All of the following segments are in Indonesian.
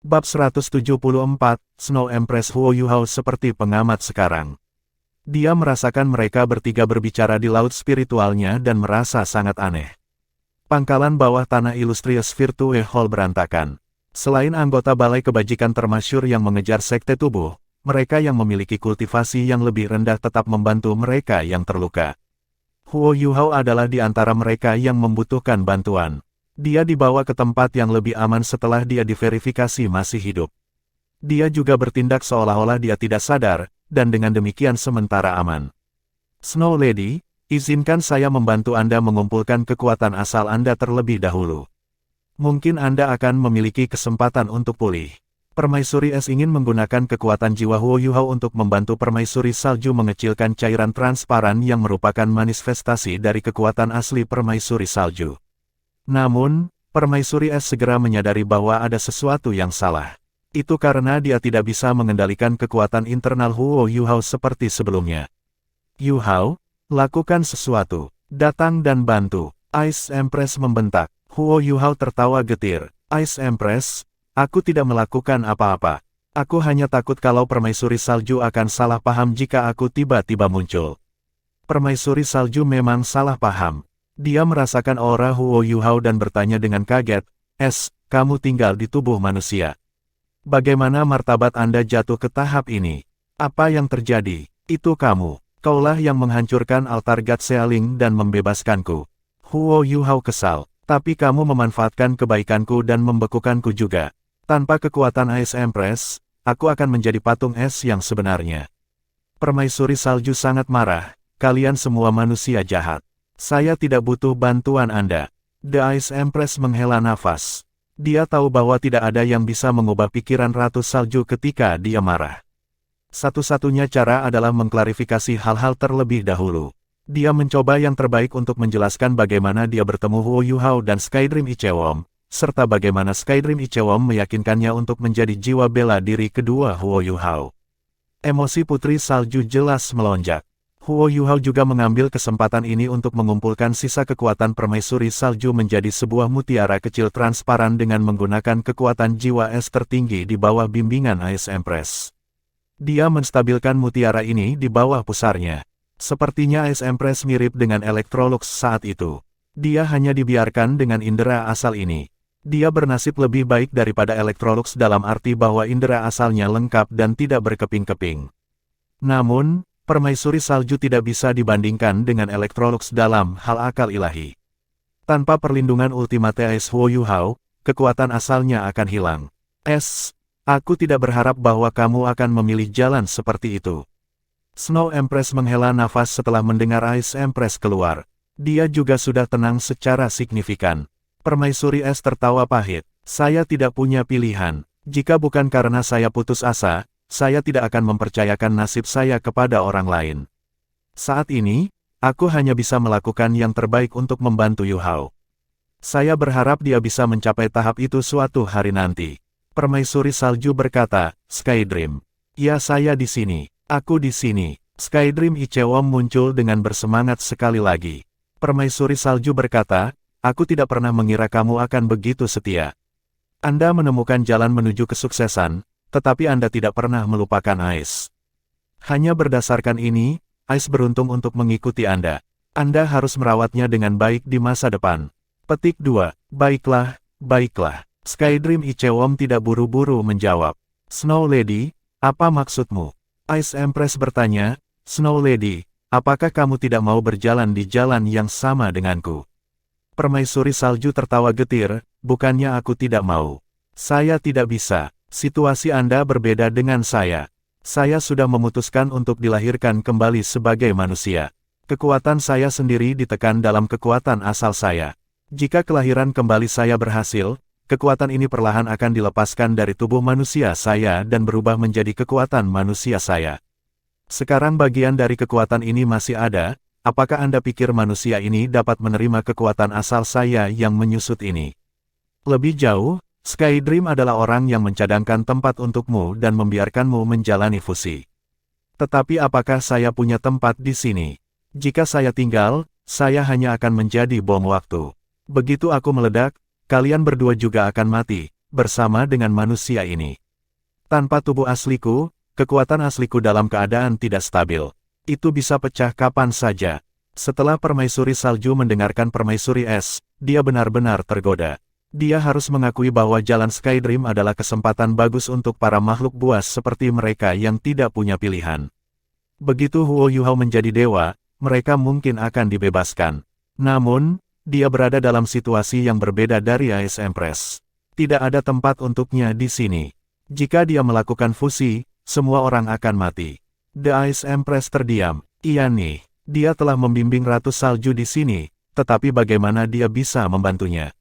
Bab 174, Snow Empress Huo Yuhao seperti pengamat sekarang. Dia merasakan mereka bertiga berbicara di laut spiritualnya dan merasa sangat aneh. Pangkalan bawah tanah Illustrious Virtue Hall berantakan. Selain anggota balai kebajikan termasyur yang mengejar sekte tubuh, mereka yang memiliki kultivasi yang lebih rendah tetap membantu mereka yang terluka. Huo Yuhao adalah di antara mereka yang membutuhkan bantuan. Dia dibawa ke tempat yang lebih aman setelah dia diverifikasi masih hidup. Dia juga bertindak seolah-olah dia tidak sadar, dan dengan demikian sementara aman. Snow Lady, izinkan saya membantu Anda mengumpulkan kekuatan asal Anda terlebih dahulu. Mungkin Anda akan memiliki kesempatan untuk pulih. Permaisuri Es ingin menggunakan kekuatan jiwa Huo Yuhao untuk membantu Permaisuri Salju mengecilkan cairan transparan yang merupakan manifestasi dari kekuatan asli Permaisuri Salju. Namun, Permaisuri Es segera menyadari bahwa ada sesuatu yang salah. Itu karena dia tidak bisa mengendalikan kekuatan internal Huo Yuhao seperti sebelumnya. Yuhao, lakukan sesuatu. Datang dan bantu. Ice Empress membentak. Huo Yuhao tertawa getir. Ice Empress, aku tidak melakukan apa-apa. Aku hanya takut kalau Permaisuri Salju akan salah paham jika aku tiba-tiba muncul. Permaisuri Salju memang salah paham. Dia merasakan aura Huo Yuhao dan bertanya dengan kaget, Es, kamu tinggal di tubuh manusia. Bagaimana martabat Anda jatuh ke tahap ini? Apa yang terjadi? Itu kamu. Kaulah yang menghancurkan altar God Sealing dan membebaskanku. Huo Yuhao kesal. Tapi kamu memanfaatkan kebaikanku dan membekukanku juga. Tanpa kekuatan Ice Empress, aku akan menjadi patung es yang sebenarnya. Permaisuri Salju sangat marah. Kalian semua manusia jahat. Saya tidak butuh bantuan Anda. The Ice Empress menghela nafas. Dia tahu bahwa tidak ada yang bisa mengubah pikiran Ratu Salju ketika dia marah. Satu-satunya cara adalah mengklarifikasi hal-hal terlebih dahulu. Dia mencoba yang terbaik untuk menjelaskan bagaimana dia bertemu Huo Yuhao dan Skydream Ichewom, serta bagaimana Skydream Ichewom meyakinkannya untuk menjadi jiwa bela diri kedua Huo Yuhao. Emosi Putri Salju jelas melonjak. Huo Yuhao juga mengambil kesempatan ini untuk mengumpulkan sisa kekuatan Permaisuri Salju menjadi sebuah mutiara kecil transparan dengan menggunakan kekuatan jiwa es tertinggi di bawah bimbingan Ice Empress. Dia menstabilkan mutiara ini di bawah pusarnya. Sepertinya Ice Empress mirip dengan Electrolux saat itu. Dia hanya dibiarkan dengan indera asal ini. Dia bernasib lebih baik daripada Electrolux dalam arti bahwa indera asalnya lengkap dan tidak berkeping-keping. Namun, Permaisuri Salju tidak bisa dibandingkan dengan Electrolux dalam hal akal ilahi. Tanpa perlindungan Ultimate Ice Huo Yuhao, kekuatan asalnya akan hilang. Es, aku tidak berharap bahwa kamu akan memilih jalan seperti itu. Snow Empress menghela nafas setelah mendengar Ice Empress keluar. Dia juga sudah tenang secara signifikan. Permaisuri Es tertawa pahit. Saya tidak punya pilihan. Jika bukan karena saya putus asa, saya tidak akan mempercayakan nasib saya kepada orang lain. Saat ini, aku hanya bisa melakukan yang terbaik untuk membantu Yuhao. Saya berharap dia bisa mencapai tahap itu suatu hari nanti. Permaisuri Salju berkata, Skydream. Ya, saya di sini. Aku di sini. Skydream Ichewom muncul dengan bersemangat sekali lagi. Permaisuri Salju berkata, aku tidak pernah mengira kamu akan begitu setia. Anda menemukan jalan menuju kesuksesan, tetapi Anda tidak pernah melupakan Ice. Hanya berdasarkan ini, Ice beruntung untuk mengikuti Anda. Anda harus merawatnya dengan baik di masa depan. Petik 2. Baiklah, baiklah. Skydream Ichewom tidak buru-buru menjawab. Snow Lady, apa maksudmu? Ice Empress bertanya, Snow Lady, apakah kamu tidak mau berjalan di jalan yang sama denganku? Permaisuri Salju tertawa getir, bukannya aku tidak mau. Saya tidak bisa. Situasi Anda berbeda dengan saya. Saya sudah memutuskan untuk dilahirkan kembali sebagai manusia. Kekuatan saya sendiri ditekan dalam kekuatan asal saya. Jika kelahiran kembali saya berhasil, kekuatan ini perlahan akan dilepaskan dari tubuh manusia saya dan berubah menjadi kekuatan manusia saya. Sekarang bagian dari kekuatan ini masih ada, apakah Anda pikir manusia ini dapat menerima kekuatan asal saya yang menyusut ini? Lebih jauh, Skydream adalah orang yang mencadangkan tempat untukmu dan membiarkanmu menjalani fusi. Tetapi apakah saya punya tempat di sini? Jika saya tinggal, saya hanya akan menjadi bom waktu. Begitu aku meledak, kalian berdua juga akan mati. bersama dengan manusia ini. Tanpa tubuh asliku, kekuatan asliku dalam keadaan tidak stabil. Itu bisa pecah kapan saja. Setelah permaisuri salju mendengarkan permaisuri es, dia benar-benar tergoda. Dia harus mengakui bahwa jalan Skydream adalah kesempatan bagus untuk para makhluk buas seperti mereka yang tidak punya pilihan. Begitu Huo Yuhao menjadi dewa, mereka mungkin akan dibebaskan. Namun, dia berada dalam situasi yang berbeda dari Ice Empress. Tidak ada tempat untuknya di sini. Jika dia melakukan fusi, semua orang akan mati. The Ice Empress terdiam. Iya nih, dia telah membimbing Ratu Salju di sini, tetapi bagaimana dia bisa membantunya?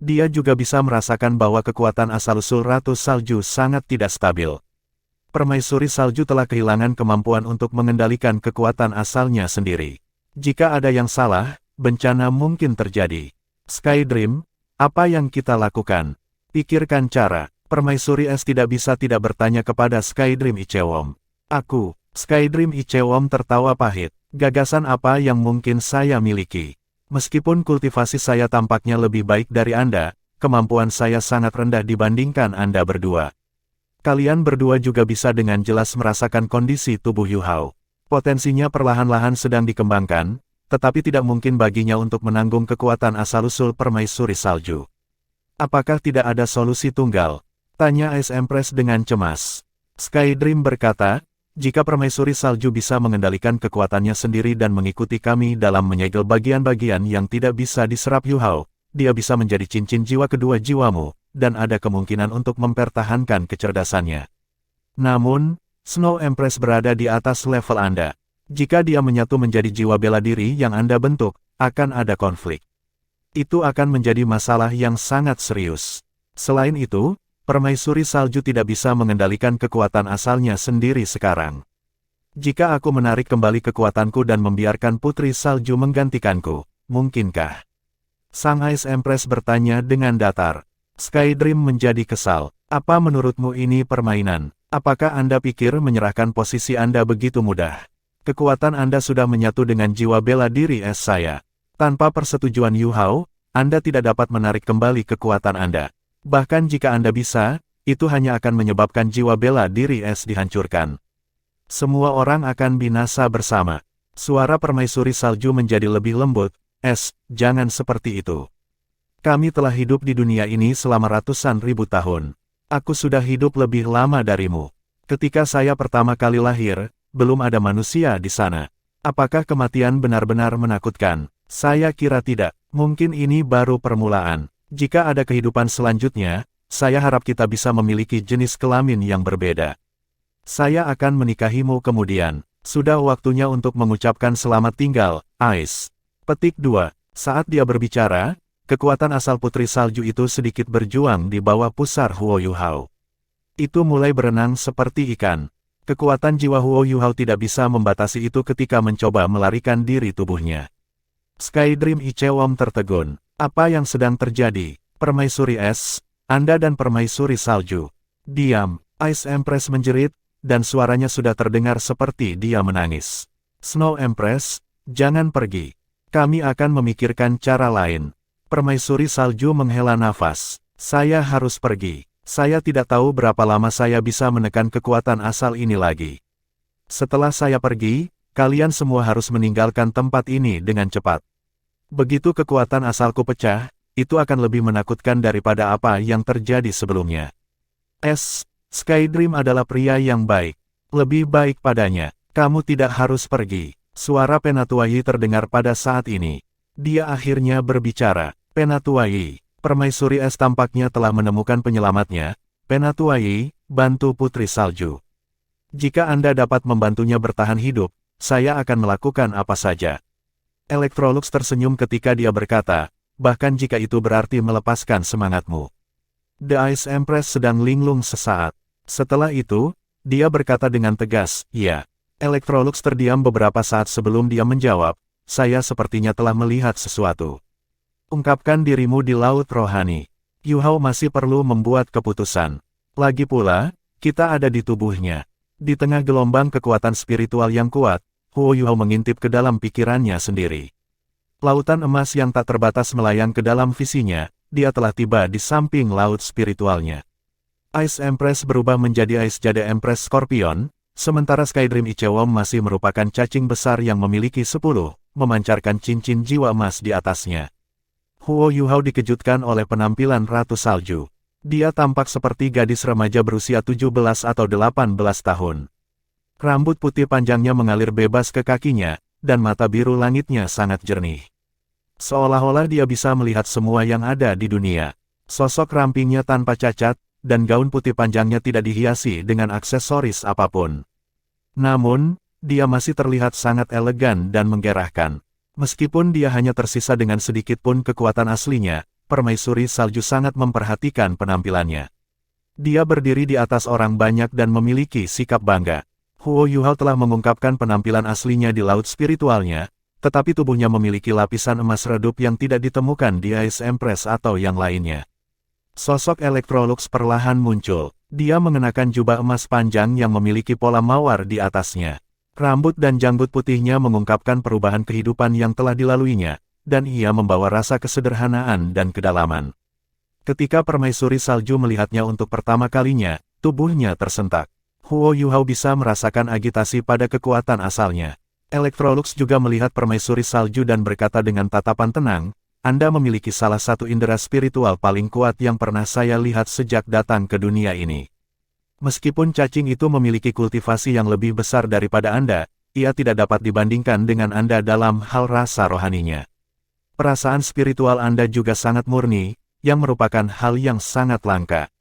Dia juga bisa merasakan bahwa kekuatan asal-usul Ratu Salju sangat tidak stabil. Permaisuri Salju telah kehilangan kemampuan untuk mengendalikan kekuatan asalnya sendiri. Jika ada yang salah, bencana mungkin terjadi. Skydream, apa yang kita lakukan? Pikirkan cara. Permaisuri es tidak bisa tidak bertanya kepada Skydream Ichewom. Aku, Skydream Ichewom tertawa pahit. Gagasan apa yang mungkin saya miliki? Meskipun kultivasi saya tampaknya lebih baik dari Anda, kemampuan saya sangat rendah dibandingkan Anda berdua. Kalian berdua juga bisa dengan jelas merasakan kondisi tubuh Yuhao. Potensinya perlahan-lahan sedang dikembangkan, tetapi tidak mungkin baginya untuk menanggung kekuatan asal-usul permaisuri salju. Apakah tidak ada solusi tunggal? Tanya Ice Empress dengan cemas. Skydream berkata, jika permaisuri salju bisa mengendalikan kekuatannya sendiri dan mengikuti kami dalam menyegel bagian-bagian yang tidak bisa diserap Yuhao, dia bisa menjadi cincin jiwa kedua jiwamu, dan ada kemungkinan untuk mempertahankan kecerdasannya. Namun, Snow Empress berada di atas level Anda. Jika dia menyatu menjadi jiwa bela diri yang Anda bentuk, akan ada konflik. Itu akan menjadi masalah yang sangat serius. Selain itu, permaisuri salju tidak bisa mengendalikan kekuatan asalnya sendiri sekarang. Jika aku menarik kembali kekuatanku dan membiarkan putri salju menggantikanku, mungkinkah? Sang Ice Empress bertanya dengan datar. Skydream menjadi kesal. Apa menurutmu ini permainan? Apakah Anda pikir menyerahkan posisi Anda begitu mudah? Kekuatan Anda sudah menyatu dengan jiwa bela diri es saya. Tanpa persetujuan Yuhao, Anda tidak dapat menarik kembali kekuatan Anda. Bahkan jika Anda bisa, itu hanya akan menyebabkan jiwa bela diri es dihancurkan. Semua orang akan binasa bersama. Suara permaisuri salju menjadi lebih lembut. Es, jangan seperti itu. Kami telah hidup di dunia ini selama ratusan ribu tahun. Aku sudah hidup lebih lama darimu. Ketika saya pertama kali lahir, belum ada manusia di sana. Apakah kematian benar-benar menakutkan? Saya kira tidak. Mungkin ini baru permulaan. Jika ada kehidupan selanjutnya, saya harap kita bisa memiliki jenis kelamin yang berbeda. Saya akan menikahimu kemudian. Sudah waktunya untuk mengucapkan selamat tinggal, Ice. Petik 2. Saat dia berbicara, kekuatan asal putri salju itu sedikit berjuang di bawah pusar Huo Yuhao. Itu mulai berenang seperti ikan. Kekuatan jiwa Huo Yuhao tidak bisa membatasi itu ketika mencoba melarikan diri tubuhnya. Skydream Ichewom tertegun. Apa yang sedang terjadi? Permaisuri es, Anda dan permaisuri salju. Diam, Ice Empress menjerit, dan suaranya sudah terdengar seperti dia menangis. Snow Empress, jangan pergi. Kami akan memikirkan cara lain. Permaisuri salju menghela nafas. Saya harus pergi. Saya tidak tahu berapa lama saya bisa menekan kekuatan asal ini lagi. Setelah saya pergi, kalian semua harus meninggalkan tempat ini dengan cepat. Begitu kekuatan asalku pecah, itu akan lebih menakutkan daripada apa yang terjadi sebelumnya. Skydream adalah pria yang baik. Lebih baik padanya. Kamu tidak harus pergi. Suara Penatuai terdengar pada saat ini. Dia akhirnya berbicara. Penatuai, permaisuri es tampaknya telah menemukan penyelamatnya. Penatuai, bantu putri salju. Jika Anda dapat membantunya bertahan hidup, saya akan melakukan apa saja. Electrolux tersenyum ketika dia berkata, bahkan jika itu berarti melepaskan semangatmu. The Ice Empress sedang linglung sesaat. Setelah itu, dia berkata dengan tegas, ya. Electrolux terdiam beberapa saat sebelum dia menjawab, saya sepertinya telah melihat sesuatu. Ungkapkan dirimu di laut rohani. Yuhao masih perlu membuat keputusan. Lagi pula, kita ada di tubuhnya. Di tengah gelombang kekuatan spiritual yang kuat, Huo Yuhao mengintip ke dalam pikirannya sendiri. Lautan emas yang tak terbatas melayang ke dalam visinya, dia telah tiba di samping laut spiritualnya. Ice Empress berubah menjadi Ice Jade Empress Scorpion, sementara Skydream Ichewon masih merupakan cacing besar yang memiliki 10, memancarkan cincin jiwa emas di atasnya. Huo Yuhao dikejutkan oleh penampilan Ratu Salju. Dia tampak seperti gadis remaja berusia 17 atau 18 tahun. Rambut putih panjangnya mengalir bebas ke kakinya, dan mata biru langitnya sangat jernih. Seolah-olah dia bisa melihat semua yang ada di dunia. Sosok rampingnya tanpa cacat, dan gaun putih panjangnya tidak dihiasi dengan aksesoris apapun. Namun, dia masih terlihat sangat elegan dan menggerahkan. Meskipun dia hanya tersisa dengan sedikit pun kekuatan aslinya, Permaisuri Salju sangat memperhatikan penampilannya. Dia berdiri di atas orang banyak dan memiliki sikap bangga. Huo Yuhao telah mengungkapkan penampilan aslinya di laut spiritualnya, tetapi tubuhnya memiliki lapisan emas redup yang tidak ditemukan di Ice Empress atau yang lainnya. Sosok Electrolux perlahan muncul. Dia mengenakan jubah emas panjang yang memiliki pola mawar di atasnya. Rambut dan janggut putihnya mengungkapkan perubahan kehidupan yang telah dilaluinya, dan ia membawa rasa kesederhanaan dan kedalaman. Ketika Permaisuri Salju melihatnya untuk pertama kalinya, tubuhnya tersentak. Huo Yuhao bisa merasakan agitasi pada kekuatan asalnya. Electrolux juga melihat Permaisuri Salju dan berkata dengan tatapan tenang, Anda memiliki salah satu indera spiritual paling kuat yang pernah saya lihat sejak datang ke dunia ini. Meskipun cacing itu memiliki kultivasi yang lebih besar daripada Anda, ia tidak dapat dibandingkan dengan Anda dalam hal rasa rohaninya. Perasaan spiritual Anda juga sangat murni, yang merupakan hal yang sangat langka.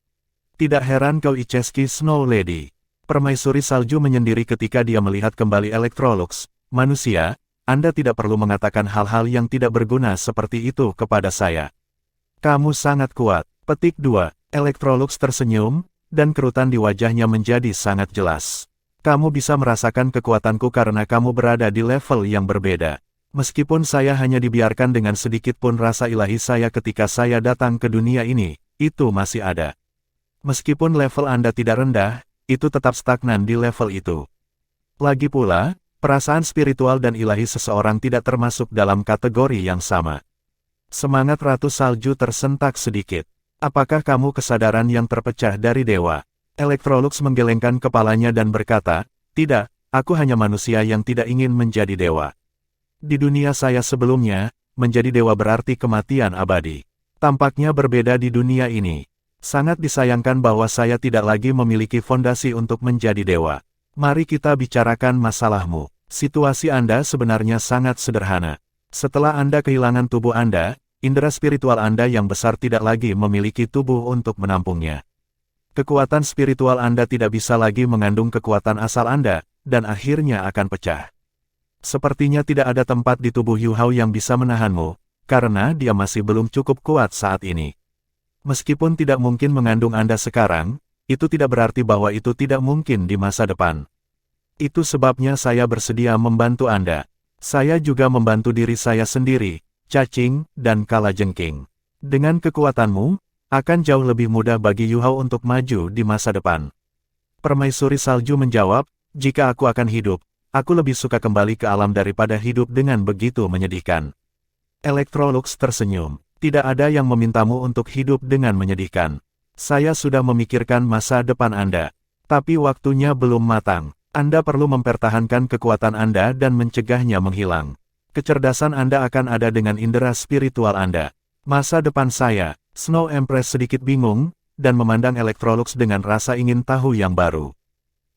Tidak heran kau Icheski Snow Lady. Permaisuri Salju menyendiri ketika dia melihat kembali Electrolux. Manusia, Anda tidak perlu mengatakan hal-hal yang tidak berguna seperti itu kepada saya. Kamu sangat kuat. Petik 2. Electrolux tersenyum, dan kerutan di wajahnya menjadi sangat jelas. Kamu bisa merasakan kekuatanku karena kamu berada di level yang berbeda. Meskipun saya hanya dibiarkan dengan sedikit pun rasa ilahi saya ketika saya datang ke dunia ini, itu masih ada. Meskipun level Anda tidak rendah, itu tetap stagnan di level itu. Lagi pula, perasaan spiritual dan ilahi seseorang tidak termasuk dalam kategori yang sama. Semangat Ratu Salju tersentak sedikit. Apakah kamu kesadaran yang terpecah dari dewa? Electrolux menggelengkan kepalanya dan berkata, tidak, aku hanya manusia yang tidak ingin menjadi dewa. Di dunia saya sebelumnya, menjadi dewa berarti kematian abadi. Tampaknya berbeda di dunia ini. Sangat disayangkan bahwa saya tidak lagi memiliki fondasi untuk menjadi dewa. Mari kita bicarakan masalahmu. Situasi Anda sebenarnya sangat sederhana. Setelah Anda kehilangan tubuh Anda, indera spiritual Anda yang besar tidak lagi memiliki tubuh untuk menampungnya. Kekuatan spiritual Anda tidak bisa lagi mengandung kekuatan asal Anda, dan akhirnya akan pecah. Sepertinya tidak ada tempat di tubuh Yuhao yang bisa menahanmu, karena dia masih belum cukup kuat saat ini. Meskipun tidak mungkin mengandung Anda sekarang, itu tidak berarti bahwa itu tidak mungkin di masa depan. Itu sebabnya saya bersedia membantu Anda. Saya juga membantu diri saya sendiri, cacing, dan kalajengking. Dengan kekuatanmu, akan jauh lebih mudah bagi Yuhao untuk maju di masa depan. Permaisuri Salju menjawab, jika aku akan hidup, aku lebih suka kembali ke alam daripada hidup dengan begitu menyedihkan. Electrolux tersenyum. Tidak ada yang memintamu untuk hidup dengan menyedihkan. Saya sudah memikirkan masa depan Anda. Tapi waktunya belum matang. Anda perlu mempertahankan kekuatan Anda dan mencegahnya menghilang. Kecerdasan Anda akan ada dengan indera spiritual Anda. Masa depan saya, Snow Empress sedikit bingung, dan memandang Electrolux dengan rasa ingin tahu yang baru.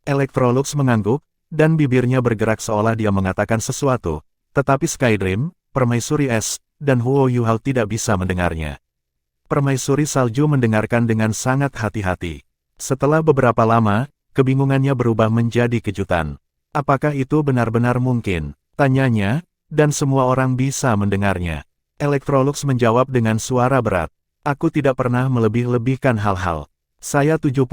Electrolux mengangguk, dan bibirnya bergerak seolah dia mengatakan sesuatu, tetapi Skydream, Permaisuri Es, dan Huo Yuhao tidak bisa mendengarnya. Permaisuri Salju mendengarkan dengan sangat hati-hati. Setelah beberapa lama, kebingungannya berubah menjadi kejutan. Apakah itu benar-benar mungkin? Tanyanya, dan semua orang bisa mendengarnya. Electrolux menjawab dengan suara berat. Aku tidak pernah melebih-lebihkan hal-hal. Saya 70%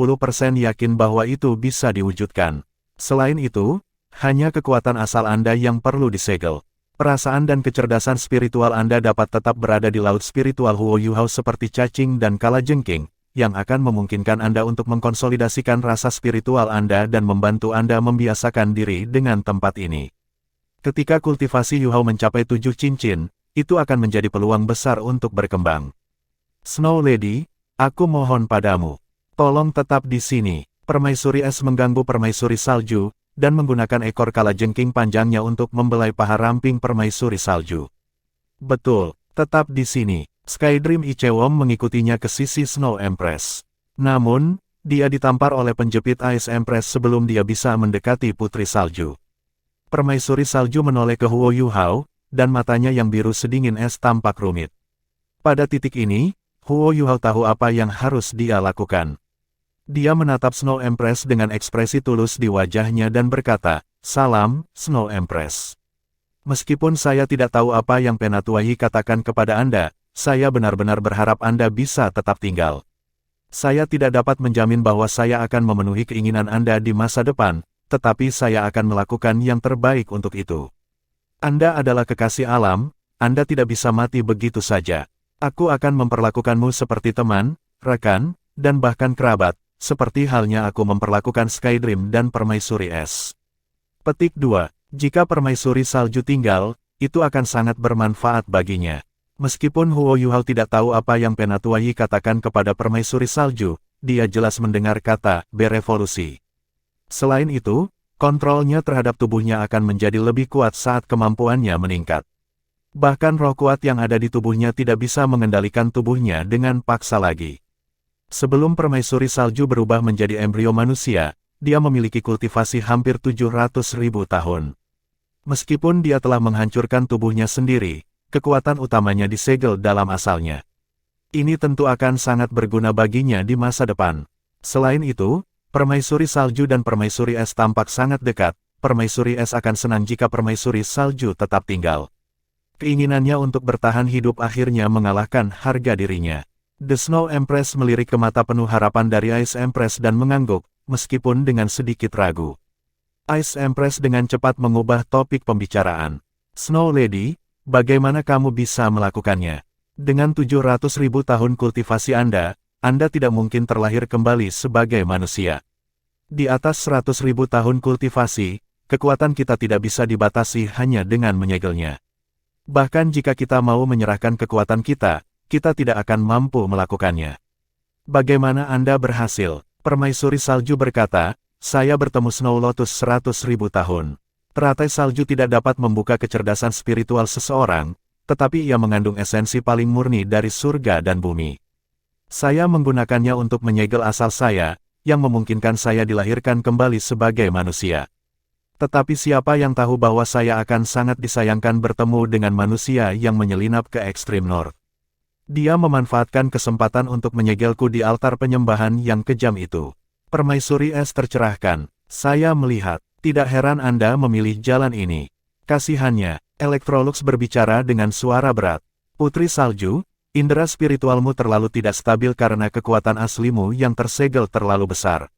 yakin bahwa itu bisa diwujudkan. Selain itu, hanya kekuatan asal Anda yang perlu disegel. Perasaan dan kecerdasan spiritual Anda dapat tetap berada di laut spiritual Huo Yuhao seperti cacing dan kalajengking, yang akan memungkinkan Anda untuk mengkonsolidasikan rasa spiritual Anda dan membantu Anda membiasakan diri dengan tempat ini. Ketika kultivasi Yuhao mencapai 7 cincin, itu akan menjadi peluang besar untuk berkembang. Snow Lady, aku mohon padamu. Tolong tetap di sini. Permaisuri es mengganggu permaisuri salju, dan menggunakan ekor kalajengking panjangnya untuk membelai paha ramping permaisuri salju. Betul, tetap di sini. Skydream Ichewon mengikutinya ke sisi Snow Empress. Namun, dia ditampar oleh penjepit Ice Empress sebelum dia bisa mendekati Putri Salju. Permaisuri salju menoleh ke Huo Yuhao, dan matanya yang biru sedingin es tampak rumit. Pada titik ini, Huo Yuhao tahu apa yang harus dia lakukan. Dia menatap Snow Empress dengan ekspresi tulus di wajahnya dan berkata, "Salam, Snow Empress. Meskipun saya tidak tahu apa yang Penatuahi katakan kepada Anda, saya benar-benar berharap Anda bisa tetap tinggal. Saya tidak dapat menjamin bahwa saya akan memenuhi keinginan Anda di masa depan, tetapi saya akan melakukan yang terbaik untuk itu. Anda adalah kekasih alam, Anda tidak bisa mati begitu saja. Aku akan memperlakukanmu seperti teman, rekan, dan bahkan kerabat, seperti halnya aku memperlakukan Skydream dan Permaisuri Es." Petik 2. Jika Permaisuri Salju tinggal, itu akan sangat bermanfaat baginya. Meskipun Huo Yuhao tidak tahu apa yang Penatuahi katakan kepada Permaisuri Salju, dia jelas mendengar kata berevolusi. Selain itu, kontrolnya terhadap tubuhnya akan menjadi lebih kuat saat kemampuannya meningkat. Bahkan roh kuat yang ada di tubuhnya tidak bisa mengendalikan tubuhnya dengan paksa lagi. Sebelum Permaisuri Salju berubah menjadi embrio manusia, dia memiliki kultivasi hampir 700.000 tahun. Meskipun dia telah menghancurkan tubuhnya sendiri, kekuatan utamanya disegel dalam asalnya. Ini tentu akan sangat berguna baginya di masa depan. Selain itu, Permaisuri Salju dan Permaisuri Es tampak sangat dekat. Permaisuri Es akan senang jika Permaisuri Salju tetap tinggal. Keinginannya untuk bertahan hidup akhirnya mengalahkan harga dirinya. The Snow Empress melirik ke mata penuh harapan dari Ice Empress dan mengangguk, meskipun dengan sedikit ragu. Ice Empress dengan cepat mengubah topik pembicaraan. "Snow Lady, bagaimana kamu bisa melakukannya? Dengan 700.000 tahun kultivasi Anda tidak mungkin terlahir kembali sebagai manusia. Di atas 100.000 tahun kultivasi, kekuatan kita tidak bisa dibatasi hanya dengan menyegelnya. Bahkan jika kita mau menyerahkan kekuatan kita, kita tidak akan mampu melakukannya. Bagaimana Anda berhasil?" Permaisuri Salju berkata, "Saya bertemu Snow Lotus 100.000 tahun. Teratai salju tidak dapat membuka kecerdasan spiritual seseorang, tetapi ia mengandung esensi paling murni dari surga dan bumi. Saya menggunakannya untuk menyegel asal saya, yang memungkinkan saya dilahirkan kembali sebagai manusia. Tetapi siapa yang tahu bahwa saya akan sangat disayangkan bertemu dengan manusia yang menyelinap ke ekstrim North. Dia memanfaatkan kesempatan untuk menyegelku di altar penyembahan yang kejam itu." Permaisuri Es tercerahkan. "Saya melihat, tidak heran Anda memilih jalan ini. Kasihannya," Electrolux berbicara dengan suara berat. "Putri Salju, indera spiritualmu terlalu tidak stabil karena kekuatan aslimu yang tersegel terlalu besar.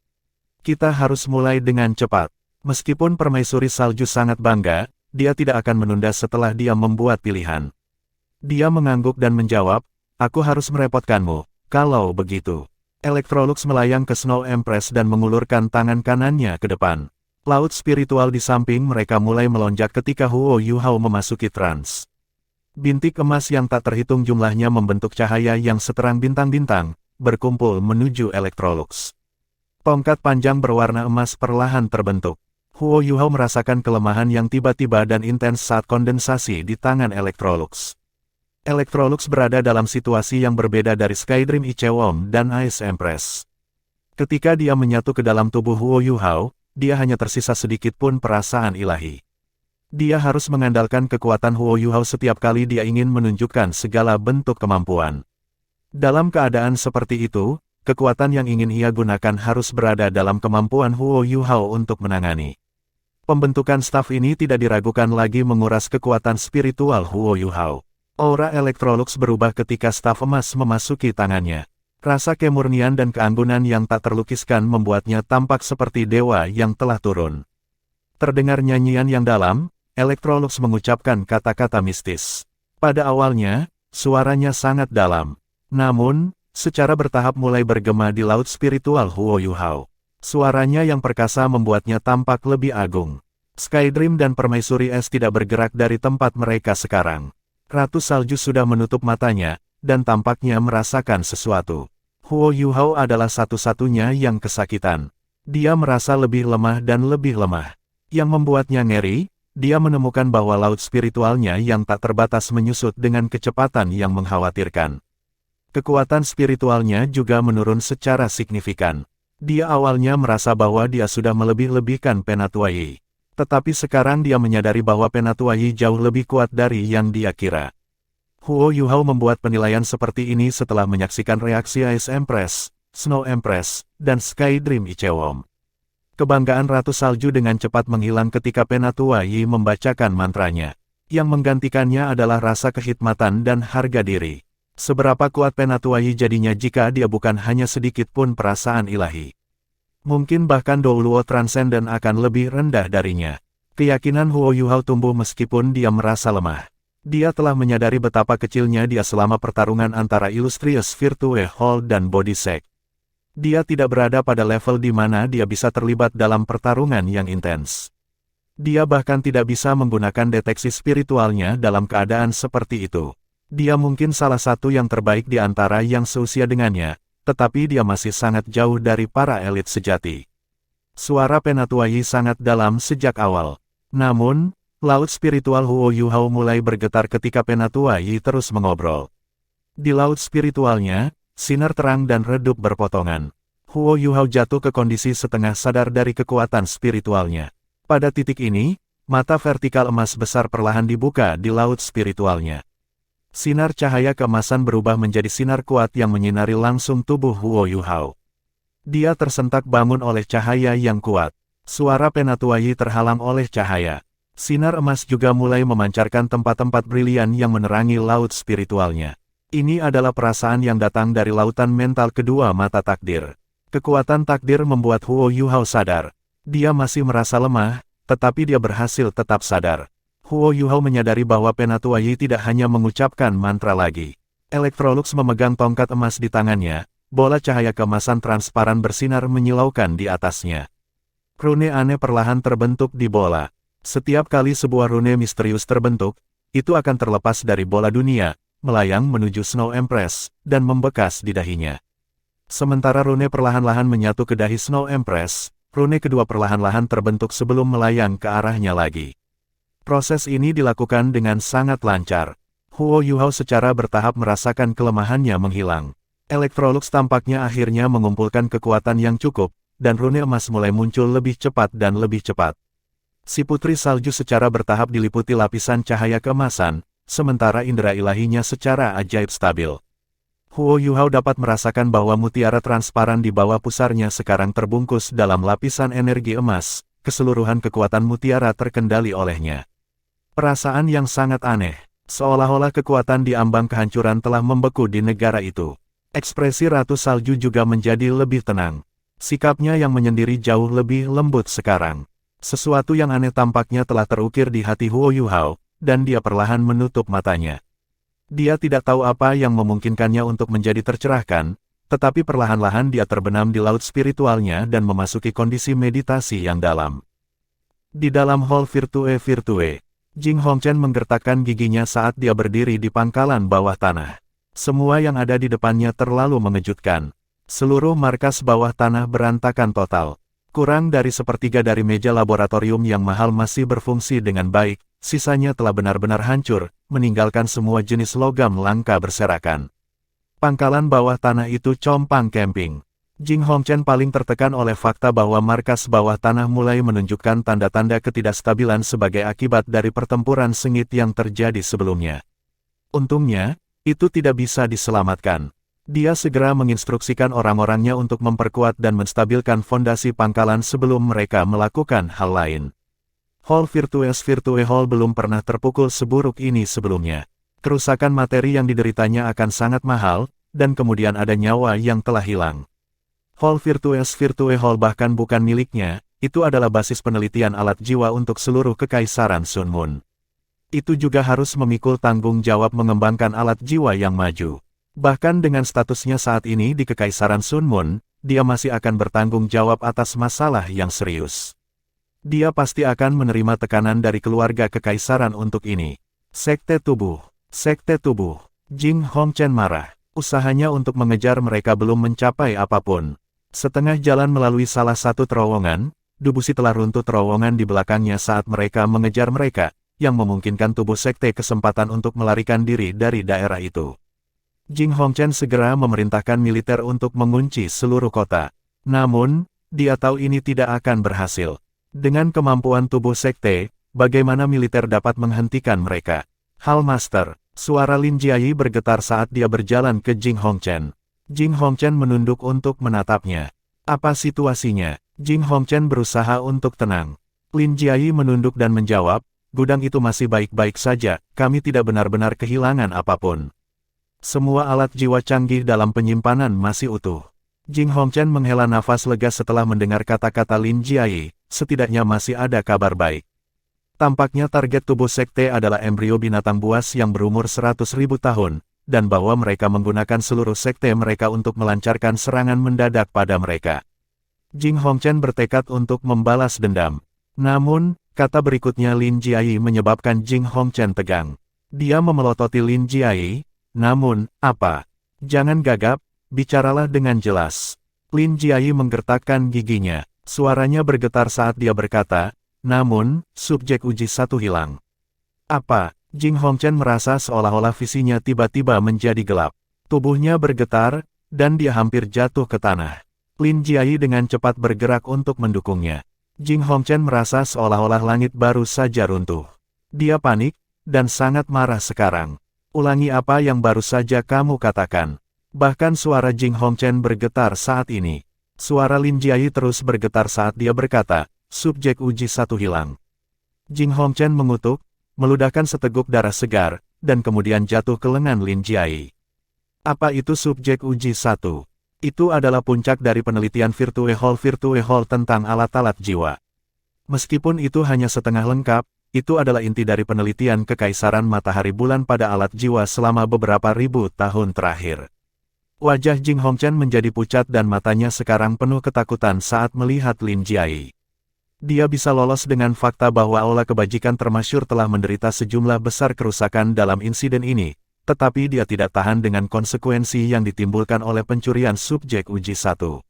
Kita harus mulai dengan cepat." Meskipun Permaisuri Salju sangat bangga, dia tidak akan menunda setelah dia membuat pilihan. Dia mengangguk dan menjawab, "Aku harus merepotkanmu, kalau begitu." Electrolux melayang ke Snow Empress dan mengulurkan tangan kanannya ke depan. Laut spiritual di samping mereka mulai melonjak ketika Huo Yuhao memasuki trans. Bintik emas yang tak terhitung jumlahnya membentuk cahaya yang seterang bintang-bintang, berkumpul menuju Electrolux. Tongkat panjang berwarna emas perlahan terbentuk. Huo Yuhao merasakan kelemahan yang tiba-tiba dan intens saat kondensasi di tangan Electrolux. Electrolux berada dalam situasi yang berbeda dari Skydream Ichewon dan Ice Empress. Ketika dia menyatu ke dalam tubuh Huo Yuhao, dia hanya tersisa sedikit pun perasaan ilahi. Dia harus mengandalkan kekuatan Huo Yuhao setiap kali dia ingin menunjukkan segala bentuk kemampuan. Dalam keadaan seperti itu, kekuatan yang ingin ia gunakan harus berada dalam kemampuan Huo Yuhao untuk menangani. Pembentukan staf ini tidak diragukan lagi menguras kekuatan spiritual Huo Yuhao. Aura Electrolux berubah ketika staf emas memasuki tangannya. Rasa kemurnian dan keanggunan yang tak terlukiskan membuatnya tampak seperti dewa yang telah turun. Terdengar nyanyian yang dalam, Electrolux mengucapkan kata-kata mistis. Pada awalnya, suaranya sangat dalam. Namun, secara bertahap mulai bergema di laut spiritual Huo Yuhao. Suaranya yang perkasa membuatnya tampak lebih agung. Skydream dan Permaisuri Es tidak bergerak dari tempat mereka sekarang. Ratu Salju sudah menutup matanya, dan tampaknya merasakan sesuatu. Huo Yuhao adalah satu-satunya yang kesakitan. Dia merasa lebih lemah dan lebih lemah. Yang membuatnya ngeri, dia menemukan bahwa laut spiritualnya yang tak terbatas menyusut dengan kecepatan yang mengkhawatirkan. Kekuatan spiritualnya juga menurun secara signifikan. Dia awalnya merasa bahwa dia sudah melebih-lebihkan Penatua Yi. Tetapi sekarang dia menyadari bahwa Penatua Yi jauh lebih kuat dari yang dia kira. Huo Yuhao membuat penilaian seperti ini setelah menyaksikan reaksi Ice Empress, Snow Empress, dan Sky Dream Ichewom. Kebanggaan Ratu Salju dengan cepat menghilang ketika Penatua Yi membacakan mantranya. Yang menggantikannya adalah rasa kehikmatan dan harga diri. Seberapa kuat Penatua Yi jadinya jika dia bukan hanya sedikit pun perasaan ilahi. Mungkin bahkan Douluo Transcendent akan lebih rendah darinya. Keyakinan Huo Yuhao tumbuh meskipun dia merasa lemah. Dia telah menyadari betapa kecilnya dia selama pertarungan antara Illustrious Virtue Hall dan Body Sect. Dia tidak berada pada level di mana dia bisa terlibat dalam pertarungan yang intens. Dia bahkan tidak bisa menggunakan deteksi spiritualnya dalam keadaan seperti itu. Dia mungkin salah satu yang terbaik di antara yang seusia dengannya, tetapi dia masih sangat jauh dari para elit sejati. Suara Penatua Yi sangat dalam sejak awal. Namun, laut spiritual Huo Yuhao mulai bergetar ketika Penatua Yi terus mengobrol. Di laut spiritualnya, sinar terang dan redup berpotongan. Huo Yuhao jatuh ke kondisi setengah sadar dari kekuatan spiritualnya. Pada titik ini, mata vertikal emas besar perlahan dibuka di laut spiritualnya. Sinar cahaya keemasan berubah menjadi sinar kuat yang menyinari langsung tubuh Huo Yuhao. Dia tersentak bangun oleh cahaya yang kuat. Suara Penatua Yi terhalang oleh cahaya. Sinar emas juga mulai memancarkan tempat-tempat brilian yang menerangi laut spiritualnya. Ini adalah perasaan yang datang dari lautan mental kedua mata takdir. Kekuatan takdir membuat Huo Yuhao sadar. Dia masih merasa lemah, tetapi dia berhasil tetap sadar. Huo Yuhao menyadari bahwa Penatua Yi tidak hanya mengucapkan mantra lagi. Electrolux memegang tongkat emas di tangannya, bola cahaya keemasan transparan bersinar menyilaukan di atasnya. Rune aneh perlahan terbentuk di bola. Setiap kali sebuah rune misterius terbentuk, itu akan terlepas dari bola dunia, melayang menuju Snow Empress, dan membekas di dahinya. Sementara rune perlahan-lahan menyatu ke dahi Snow Empress, rune kedua perlahan-lahan terbentuk sebelum melayang ke arahnya lagi. Proses ini dilakukan dengan sangat lancar. Huo Yuhao secara bertahap merasakan kelemahannya menghilang. Electrolux tampaknya akhirnya mengumpulkan kekuatan yang cukup, dan rune emas mulai muncul lebih cepat dan lebih cepat. Si Putri Salju secara bertahap diliputi lapisan cahaya keemasan, sementara indera ilahinya secara ajaib stabil. Huo Yuhao dapat merasakan bahwa mutiara transparan di bawah pusarnya sekarang terbungkus dalam lapisan energi emas, keseluruhan kekuatan mutiara terkendali olehnya. Perasaan yang sangat aneh, seolah-olah kekuatan di ambang kehancuran telah membeku di negara itu. Ekspresi Ratu Salju juga menjadi lebih tenang. Sikapnya yang menyendiri jauh lebih lembut sekarang. Sesuatu yang aneh tampaknya telah terukir di hati Huo Yuhao, dan dia perlahan menutup matanya. Dia tidak tahu apa yang memungkinkannya untuk menjadi tercerahkan, tetapi perlahan-lahan dia terbenam di laut spiritualnya dan memasuki kondisi meditasi yang dalam. Di dalam hall Virtue, Jing Hongchen menggertakkan giginya saat dia berdiri di pangkalan bawah tanah. Semua yang ada di depannya terlalu mengejutkan. Seluruh markas bawah tanah berantakan total. Kurang dari sepertiga dari meja laboratorium yang mahal masih berfungsi dengan baik, sisanya telah benar-benar hancur, meninggalkan semua jenis logam langka berserakan. Pangkalan bawah tanah itu compang camping. Jing Hongchen paling tertekan oleh fakta bahwa markas bawah tanah mulai menunjukkan tanda-tanda ketidakstabilan sebagai akibat dari pertempuran sengit yang terjadi sebelumnya. Untungnya, itu tidak bisa diselamatkan. Dia segera menginstruksikan orang-orangnya untuk memperkuat dan menstabilkan fondasi pangkalan sebelum mereka melakukan hal lain. Hall Virtue Hall belum pernah terpukul seburuk ini sebelumnya. Kerusakan materi yang dideritanya akan sangat mahal, dan kemudian ada nyawa yang telah hilang. Hall Virtue Hall bahkan bukan miliknya, itu adalah basis penelitian alat jiwa untuk seluruh kekaisaran Sun Moon. Itu juga harus memikul tanggung jawab mengembangkan alat jiwa yang maju. Bahkan dengan statusnya saat ini di Kekaisaran Sun Moon, dia masih akan bertanggung jawab atas masalah yang serius. Dia pasti akan menerima tekanan dari keluarga kekaisaran untuk ini. Sekte tubuh. Jing Hongchen marah. Usahanya untuk mengejar mereka belum mencapai apapun. Setengah jalan melalui salah satu terowongan, Dubusi telah runtuh terowongan di belakangnya saat mereka mengejar mereka, yang memungkinkan tubuh sekte kesempatan untuk melarikan diri dari daerah itu. Jing Hongchen segera memerintahkan militer untuk mengunci seluruh kota. Namun, dia tahu ini tidak akan berhasil. Dengan kemampuan tubuh sekte, bagaimana militer dapat menghentikan mereka? Hal Master, suara Lin Jiayi bergetar saat dia berjalan ke Jing Hongchen. Jing Hongchen menunduk untuk menatapnya. Apa situasinya? Jing Hongchen berusaha untuk tenang. Lin Jiayi menunduk dan menjawab, gudang itu masih baik-baik saja, kami tidak benar-benar kehilangan apapun. Semua alat jiwa canggih dalam penyimpanan masih utuh. Jing Hongchen menghela nafas lega setelah mendengar kata-kata Lin Jiayi, setidaknya masih ada kabar baik. Tampaknya target tubuh sekte adalah embrio binatang buas yang berumur 100.000 tahun, dan bahwa mereka menggunakan seluruh sekte mereka untuk melancarkan serangan mendadak pada mereka. Jing Hongchen bertekad untuk membalas dendam. Namun, kata berikutnya Lin Jiayi menyebabkan Jing Hongchen tegang. Dia memelototi Lin Jiayi. Namun, apa? Jangan gagap, bicaralah dengan jelas. Lin Jiayi menggertakkan giginya. Suaranya bergetar saat dia berkata, namun, subjek uji 1 hilang. Apa? Jing Hongchen merasa seolah-olah visinya tiba-tiba menjadi gelap. Tubuhnya bergetar, dan dia hampir jatuh ke tanah. Lin Jiayi dengan cepat bergerak untuk mendukungnya. Jing Hongchen merasa seolah-olah langit baru saja runtuh. Dia panik, dan sangat marah sekarang. Ulangi apa yang baru saja kamu katakan. Bahkan suara Jing Hongchen bergetar saat ini. Suara Lin Jiayi terus bergetar saat dia berkata, subjek uji 1 hilang. Jing Hongchen mengutuk, meludahkan seteguk darah segar, dan kemudian jatuh ke lengan Lin Jiayi. Apa itu subjek uji 1? Itu adalah puncak dari penelitian Virtue Hall tentang alat-alat jiwa. Meskipun itu hanya setengah lengkap, itu adalah inti dari penelitian kekaisaran matahari bulan pada alat jiwa selama beberapa ribu tahun terakhir. Wajah Jing Hongchen menjadi pucat dan matanya sekarang penuh ketakutan saat melihat Lin Jiayi. Dia bisa lolos dengan fakta bahwa aula kebajikan termasyhur telah menderita sejumlah besar kerusakan dalam insiden ini, tetapi dia tidak tahan dengan konsekuensi yang ditimbulkan oleh pencurian subjek uji 1.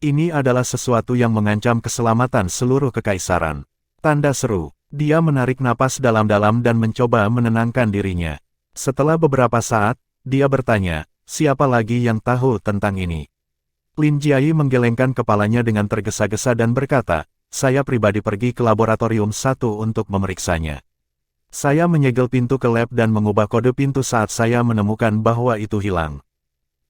Ini adalah sesuatu yang mengancam keselamatan seluruh kekaisaran. Tanda seru. Dia menarik napas dalam-dalam dan mencoba menenangkan dirinya. Setelah beberapa saat, dia bertanya, siapa lagi yang tahu tentang ini? Lin Jiayi menggelengkan kepalanya dengan tergesa-gesa dan berkata, saya pribadi pergi ke laboratorium 1 untuk memeriksanya. Saya menyegel pintu ke lab dan mengubah kode pintu saat saya menemukan bahwa itu hilang.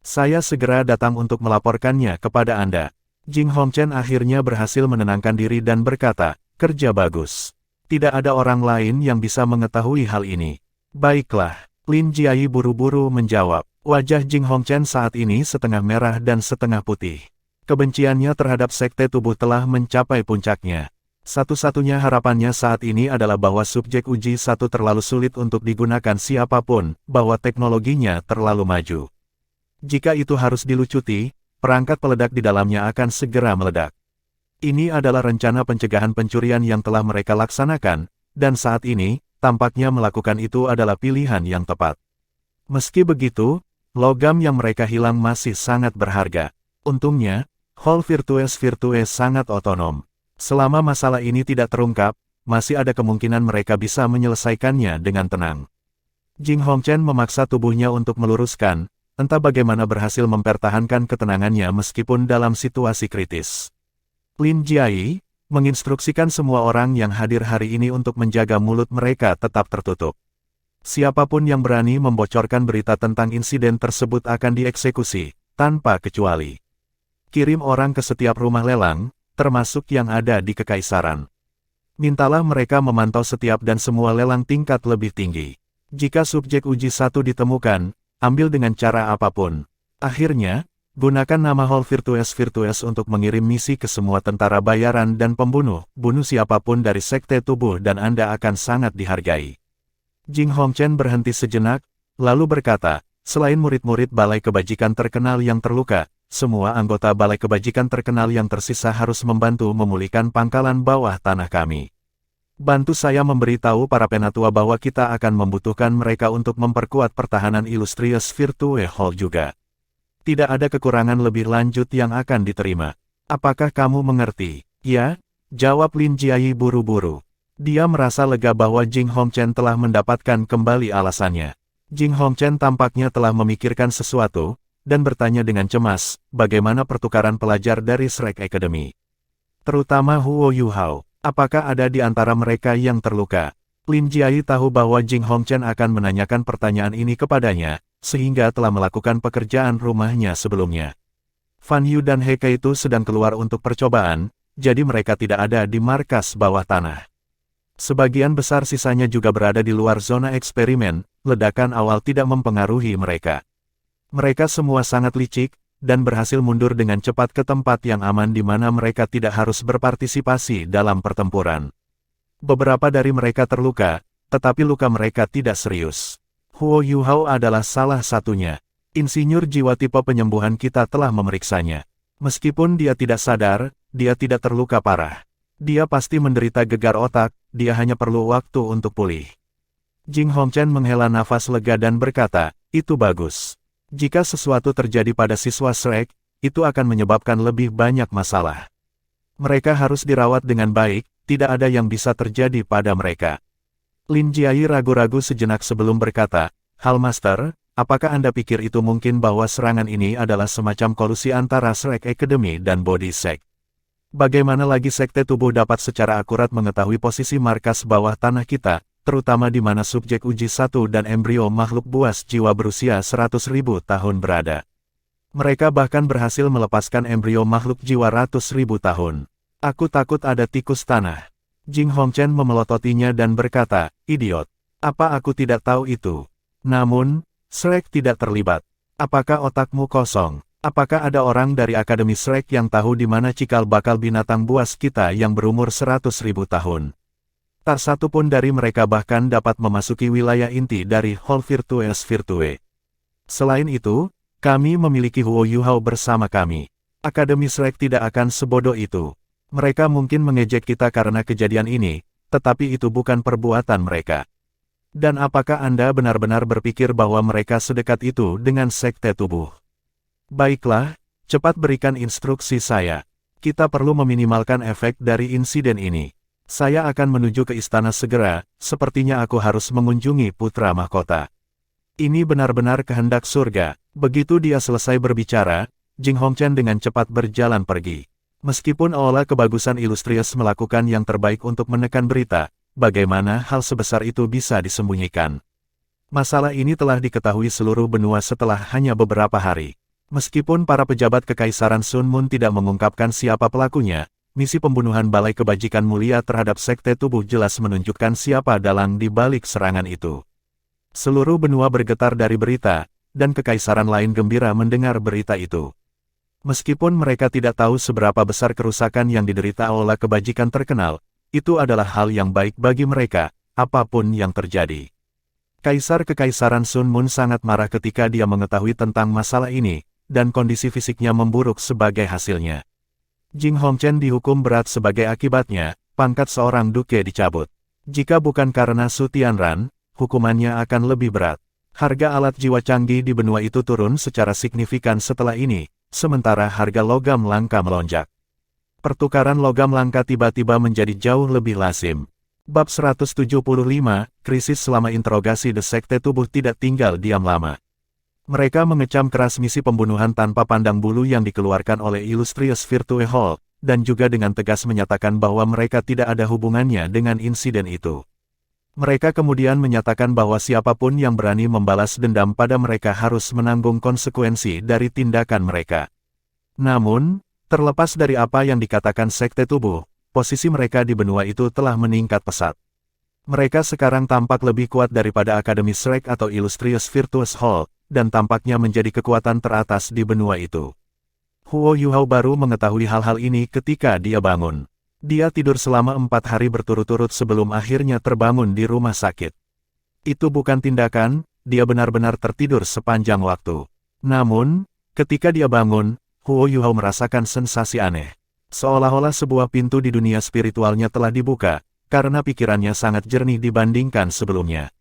Saya segera datang untuk melaporkannya kepada Anda. Jing Hongchen akhirnya berhasil menenangkan diri dan berkata, kerja bagus. Tidak ada orang lain yang bisa mengetahui hal ini. Baiklah, Lin Jiayi buru-buru menjawab. Wajah Jing Hongchen saat ini setengah merah dan setengah putih. Kebenciannya terhadap sekte tubuh telah mencapai puncaknya. Satu-satunya harapannya saat ini adalah bahwa subjek uji 1 terlalu sulit untuk digunakan siapapun, bahwa teknologinya terlalu maju. Jika itu harus dilucuti, perangkat peledak di dalamnya akan segera meledak. Ini adalah rencana pencegahan pencurian yang telah mereka laksanakan, dan saat ini, tampaknya melakukan itu adalah pilihan yang tepat. Meski begitu, logam yang mereka hilang masih sangat berharga. Untungnya, Hall Virtue sangat otonom. Selama masalah ini tidak terungkap, masih ada kemungkinan mereka bisa menyelesaikannya dengan tenang. Jing Hongchen memaksa tubuhnya untuk meluruskan, entah bagaimana berhasil mempertahankan ketenangannya meskipun dalam situasi kritis. Lin Jiayi menginstruksikan semua orang yang hadir hari ini untuk menjaga mulut mereka tetap tertutup. Siapapun yang berani membocorkan berita tentang insiden tersebut akan dieksekusi, tanpa kecuali. Kirim orang ke setiap rumah lelang, termasuk yang ada di kekaisaran. Mintalah mereka memantau setiap dan semua lelang tingkat lebih tinggi. Jika subjek uji 1 ditemukan, ambil dengan cara apapun. Akhirnya, gunakan nama Hall Virtue untuk mengirim misi ke semua tentara bayaran dan pembunuh, bunuh siapapun dari sekte tubuh dan Anda akan sangat dihargai. Jing Hongchen berhenti sejenak, lalu berkata, selain murid-murid Balai Kebajikan terkenal yang terluka, semua anggota Balai Kebajikan terkenal yang tersisa harus membantu memulihkan pangkalan bawah tanah kami. Bantu saya memberitahu para penatua bahwa kita akan membutuhkan mereka untuk memperkuat pertahanan Illustrious Virtue Hall juga. Tidak ada kekurangan lebih lanjut yang akan diterima. Apakah kamu mengerti? Ya, jawab Lin Jiayi buru-buru. Dia merasa lega bahwa Jing Hongchen telah mendapatkan kembali alasannya. Jing Hongchen tampaknya telah memikirkan sesuatu, dan bertanya dengan cemas, bagaimana pertukaran pelajar dari Shrek Academy. Terutama Huo Yuhao, apakah ada di antara mereka yang terluka? Lin Jiayi tahu bahwa Jing Hongchen akan menanyakan pertanyaan ini kepadanya, sehingga telah melakukan pekerjaan rumahnya sebelumnya. Fan Yu dan He Ke itu sedang keluar untuk percobaan, jadi mereka tidak ada di markas bawah tanah. Sebagian besar sisanya juga berada di luar zona eksperimen, ledakan awal tidak mempengaruhi mereka. Mereka semua sangat licik, dan berhasil mundur dengan cepat ke tempat yang aman di mana mereka tidak harus berpartisipasi dalam pertempuran. Beberapa dari mereka terluka, tetapi luka mereka tidak serius. Huo Yuhao adalah salah satunya. Insinyur jiwa tipe penyembuhan kita telah memeriksanya. Meskipun dia tidak sadar, dia tidak terluka parah. Dia pasti menderita gegar otak, dia hanya perlu waktu untuk pulih. Jing Hongchen menghela nafas lega dan berkata, itu bagus. Jika sesuatu terjadi pada siswa Shrek, itu akan menyebabkan lebih banyak masalah. Mereka harus dirawat dengan baik, tidak ada yang bisa terjadi pada mereka. Lin Jiayi ragu-ragu sejenak sebelum berkata, Hal Master, apakah Anda pikir itu mungkin bahwa serangan ini adalah semacam kolusi antara Shrek Academy dan Body Sect? Bagaimana lagi Sekte Tubuh dapat secara akurat mengetahui posisi markas bawah tanah kita, terutama di mana subjek uji 1 dan embrio makhluk buas jiwa berusia 100.000 tahun berada. Mereka bahkan berhasil melepaskan embrio makhluk jiwa ratus ribu tahun. Aku takut ada tikus tanah. Jing Hongchen memelototinya dan berkata, idiot. Apa aku tidak tahu itu? Namun, Shrek tidak terlibat. Apakah otakmu kosong? Apakah ada orang dari Akademi Shrek yang tahu di mana cikal bakal binatang buas kita yang berumur 100.000 tahun? Tak satu pun dari mereka bahkan dapat memasuki wilayah inti dari Hall Virtues Virtue. Selain itu, kami memiliki Huo Yuhao bersama kami. Akademi Shrek tidak akan sebodoh itu. Mereka mungkin mengejek kita karena kejadian ini, tetapi itu bukan perbuatan mereka. Dan apakah Anda benar-benar berpikir bahwa mereka sedekat itu dengan Sekte Tubuh? Baiklah, cepat berikan instruksi saya. Kita perlu meminimalkan efek dari insiden ini. Saya akan menuju ke istana segera, sepertinya aku harus mengunjungi putra mahkota. Ini benar-benar kehendak surga. Begitu dia selesai berbicara, Jing Hongchen dengan cepat berjalan pergi. Meskipun olah kebagusan Illustrious melakukan yang terbaik untuk menekan berita, bagaimana hal sebesar itu bisa disembunyikan? Masalah ini telah diketahui seluruh benua setelah hanya beberapa hari. Meskipun para pejabat Kekaisaran Sun Moon tidak mengungkapkan siapa pelakunya, misi pembunuhan Balai Kebajikan Mulia terhadap Sekte Tubuh jelas menunjukkan siapa dalang di balik serangan itu. Seluruh benua bergetar dari berita, dan kekaisaran lain gembira mendengar berita itu. Meskipun mereka tidak tahu seberapa besar kerusakan yang diderita oleh kebajikan terkenal, itu adalah hal yang baik bagi mereka, apapun yang terjadi. Kaisar Kekaisaran Sun Moon sangat marah ketika dia mengetahui tentang masalah ini, dan kondisi fisiknya memburuk sebagai hasilnya. Jing Hongchen dihukum berat sebagai akibatnya, pangkat seorang duke dicabut. Jika bukan karena Su Tianran, hukumannya akan lebih berat. Harga alat jiwa canggih di benua itu turun secara signifikan setelah ini, sementara harga logam langka melonjak. Pertukaran logam langka tiba-tiba menjadi jauh lebih lazim. Bab 175, Krisis selama interogasi The Sekte Tubuh tidak tinggal diam lama. Mereka mengecam keras misi pembunuhan tanpa pandang bulu yang dikeluarkan oleh Illustrious Virtue Hall, dan juga dengan tegas menyatakan bahwa mereka tidak ada hubungannya dengan insiden itu. Mereka kemudian menyatakan bahwa siapapun yang berani membalas dendam pada mereka harus menanggung konsekuensi dari tindakan mereka. Namun, terlepas dari apa yang dikatakan Sekte Tubuh, posisi mereka di benua itu telah meningkat pesat. Mereka sekarang tampak lebih kuat daripada Akademi Shrek atau Illustrious Virtues Hall, dan tampaknya menjadi kekuatan teratas di benua itu. Huo Yuhao baru mengetahui hal-hal ini ketika dia bangun. Dia tidur selama 4 hari berturut-turut sebelum akhirnya terbangun di rumah sakit. Itu bukan tindakan, dia benar-benar tertidur sepanjang waktu. Namun, ketika dia bangun, Huo Yuhao merasakan sensasi aneh. Seolah-olah sebuah pintu di dunia spiritualnya telah dibuka, karena pikirannya sangat jernih dibandingkan sebelumnya.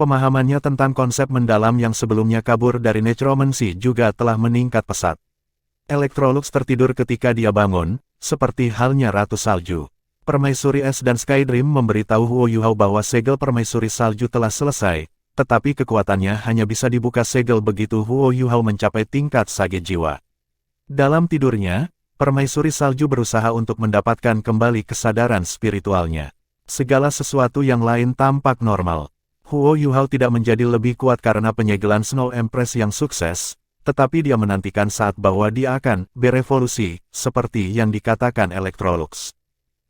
Pemahamannya tentang konsep mendalam yang sebelumnya kabur dari necromancy juga telah meningkat pesat. Electrolux tertidur ketika dia bangun, seperti halnya Ratu Salju. Permaisuri Es dan Skydream memberitahu Huo Yuhao bahwa segel permaisuri salju telah selesai, tetapi kekuatannya hanya bisa dibuka segel begitu Huo Yuhao mencapai tingkat sage jiwa. Dalam tidurnya, permaisuri salju berusaha untuk mendapatkan kembali kesadaran spiritualnya. Segala sesuatu yang lain tampak normal. Huo Yuhao tidak menjadi lebih kuat karena penyegelan Snow Empress yang sukses, tetapi dia menantikan saat bahwa dia akan berevolusi, seperti yang dikatakan Electrolux.